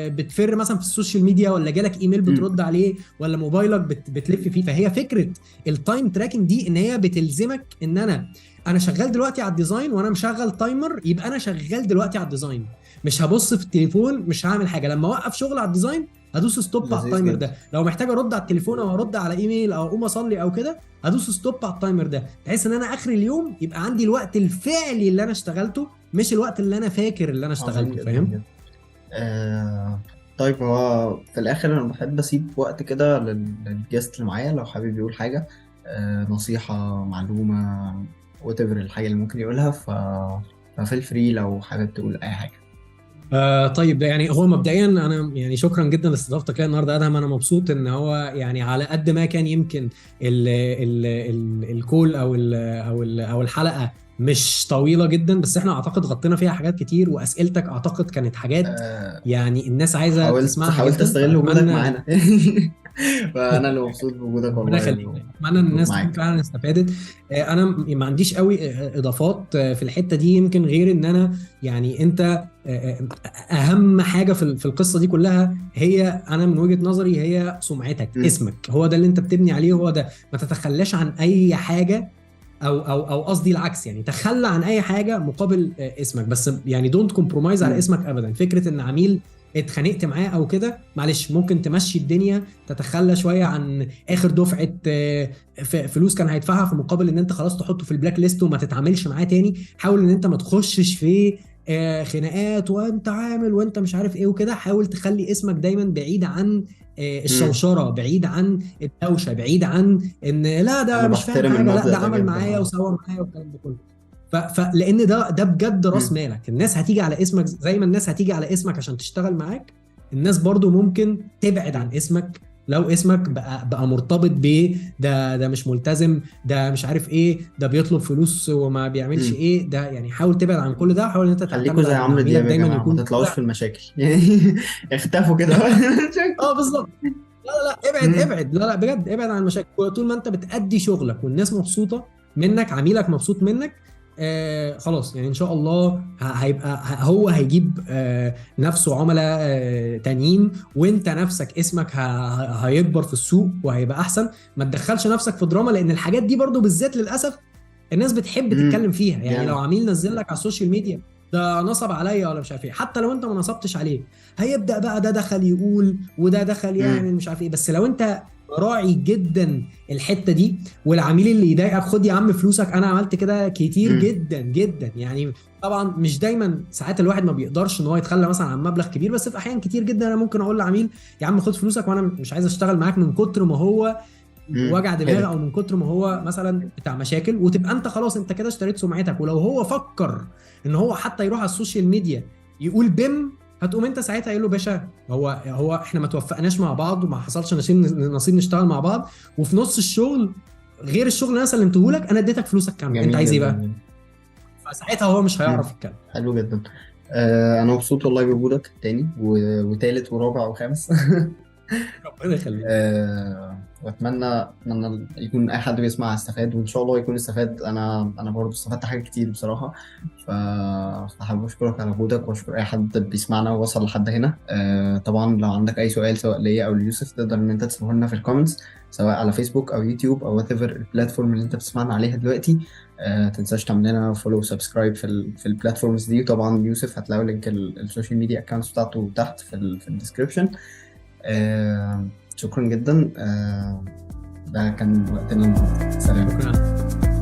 بتفر مثلا في السوشيال ميديا، ولا جالك ايميل بترد عليه، ولا موبايلك بتلف فيه. فهي فكره التايم تراكنج دي ان هي بتلزمك ان انا شغال دلوقتي على الديزاين وانا مشغل تايمر، يبقى انا شغال دلوقتي على الديزاين، مش هبص في التليفون، مش هعمل حاجه. لما اوقف شغل على الديزاين هدوس ستوب على لذيذ التايمر جدا. ده، لو محتاج ارد على التليفون او ارد على ايميل او اقوم اصلي او كده هدوس ستوب على التايمر ده، بحيث ان انا اخر اليوم يبقى عندي الوقت الفعلي اللي انا اشتغلته، مش الوقت اللي انا فاكر اللي انا عظيم اشتغلته. جدا فاهم؟ جدا. طيب، هو في الاخر انا بحب اسيب وقت كده للجست اللي معايا لو حابب يقول حاجه، نصيحه، معلومه، whatever الحاجه اللي ممكن يقولها. ففي الفري لو حابب تقول اي حاجه. طيب، يعني هو مبدئيا انا يعني شكرا جدا لاستضافتك ليا النهارده ادهم. انا مبسوط ان هو يعني على قد ما كان يمكن الكول او الحلقه مش طويله جدا، بس احنا اعتقد غطينا فيها حاجات كتير، واسئلتك اعتقد كانت حاجات آه، يعني الناس عايزه تسمعها حاولت جدا. استغل وجودك فاتمنى معانا. فانا اللي مبسوط بوجودك ربنا والله، يخليك، اتمنى ان الناس تكون معاك. فعلا استفادت. انا ما عنديش قوي اضافات في الحته دي، يمكن غير ان انا يعني انت اهم حاجه في القصه دي كلها هي، انا من وجهه نظري، هي سمعتك، اسمك، هو ده اللي انت بتبني عليه، هو ده. ما تتخلاش عن اي حاجه، او قصدي العكس، يعني تخلى عن اي حاجه مقابل اسمك، بس يعني دونت كومبرومايز على اسمك ابدا. فكره ان عميل اتخانقت معاه او كده، معلش ممكن تمشي الدنيا، تتخلى شويه عن اخر دفعه فلوس كان هيدفعها، في مقابل ان انت خلاص تحطه في البلاك ليست وما تتعاملش معاه تاني. حاول ان انت ما تخشش في خناقات وانت عامل وانت مش عارف ايه وكده. حاول تخلي اسمك دايما بعيد عن الشوشره، بعيد عن الدوشه، بعيد عن ان لا ده انا مش فاهم بحترم حاجه، لا المبدأ ده ده عمل جدا. معايا وسوى معايا والكلام ده كله. لان ده بجد راس مالك. الناس هتيجي على اسمك زي ما الناس هتيجي على اسمك عشان تشتغل معاك، الناس برضو ممكن تبعد عن اسمك لو اسمك بقى مرتبط ب ده مش ملتزم، ده مش عارف ايه، ده بيطلب فلوس وما بيعملش ايه ده. يعني حاول تبعد عن كل ده، حاول ان انت خليكوا تعتمد زي على ان عمرو عميلك دياب يا دايما جماعه، ما يكون تطلعوش في المشاكل يعني. اختفوا كده. بالظبط. لا ابعد ابعد، لا بجد ابعد عن المشاكل. طول ما انت بتأدي شغلك والناس مبسوطه منك، عميلك مبسوط منك، خلاص يعني ان شاء الله هيبقى هو هيجيب نفسه عملاء تانيين، وانت نفسك اسمك هيكبر في السوق وهيبقى احسن. ما تدخلش نفسك في دراما، لان الحاجات دي برضو بالذات للاسف الناس بتحب تتكلم فيها. يعني لو عميل نزل لك على السوشيال ميديا ده نصب عليا ولا مش عارف ايه، حتى لو انت ما نصبتش عليه، هيبدا بقى ده دخل يقول وده دخل يعمل مش عارف ايه. بس لو انت راعي جدا الحته دي، والعميل اللي يضايقك خد يا عم فلوسك. انا عملت كده كتير جدا جدا يعني. طبعا مش دايما، ساعات الواحد ما بيقدرش ان هو يتخلى مثلا عن مبلغ كبير، بس في احيان كتير جدا انا ممكن اقول لعميل يا عم خد فلوسك وانا مش عايز اشتغل معاك، من كتر ما هو وجع دماغ، او من كتر ما هو مثلا بتاع مشاكل. وتبقى انت خلاص انت كده اشتريت سمعتك. ولو هو فكر ان هو حتى يروح على السوشيال ميديا يقول بيم، هتقوم انت ساعتها قايل له باشا، هو احنا ما توفقناش مع بعض وما حصلش نصيب نشتغل مع بعض، وفي نص الشغل غير الشغل اللي انا سلمته لك انا اديتك فلوسك كامله، انت عايز ايه بقى؟ فساعتها هو مش هيعرف يتكلم. حلو جدا. انا مبسوط والله بوجودك تاني وتالت ورابع وخامس. ربنا يخليك. واتمنى يكون اي حد بيسمع استفاد، وان شاء الله يكون استفاد. انا برضه استفدت حاجات كتير بصراحه. فحابب اشكرك على وجودك، واشكر اي حد بيسمعنا ووصل لحد هنا. طبعا لو عندك اي سؤال سواء ليا او ليوسف، تقدر ان انت تسيبه لنا في الكومنتس، سواء على فيسبوك او يوتيوب او whatever البلاتفورم اللي انت بتسمعنا عليها دلوقتي. تنساش تعمل لنا فولو وسبسكرايب في البلاتفورمز دي. طبعا يوسف هتلاقوا لينك السوشيال ميديا اكونتس بتاعته تحت في الديسكربشن. شكرا جدا. ده كان وقتنا. سلام. شكرا.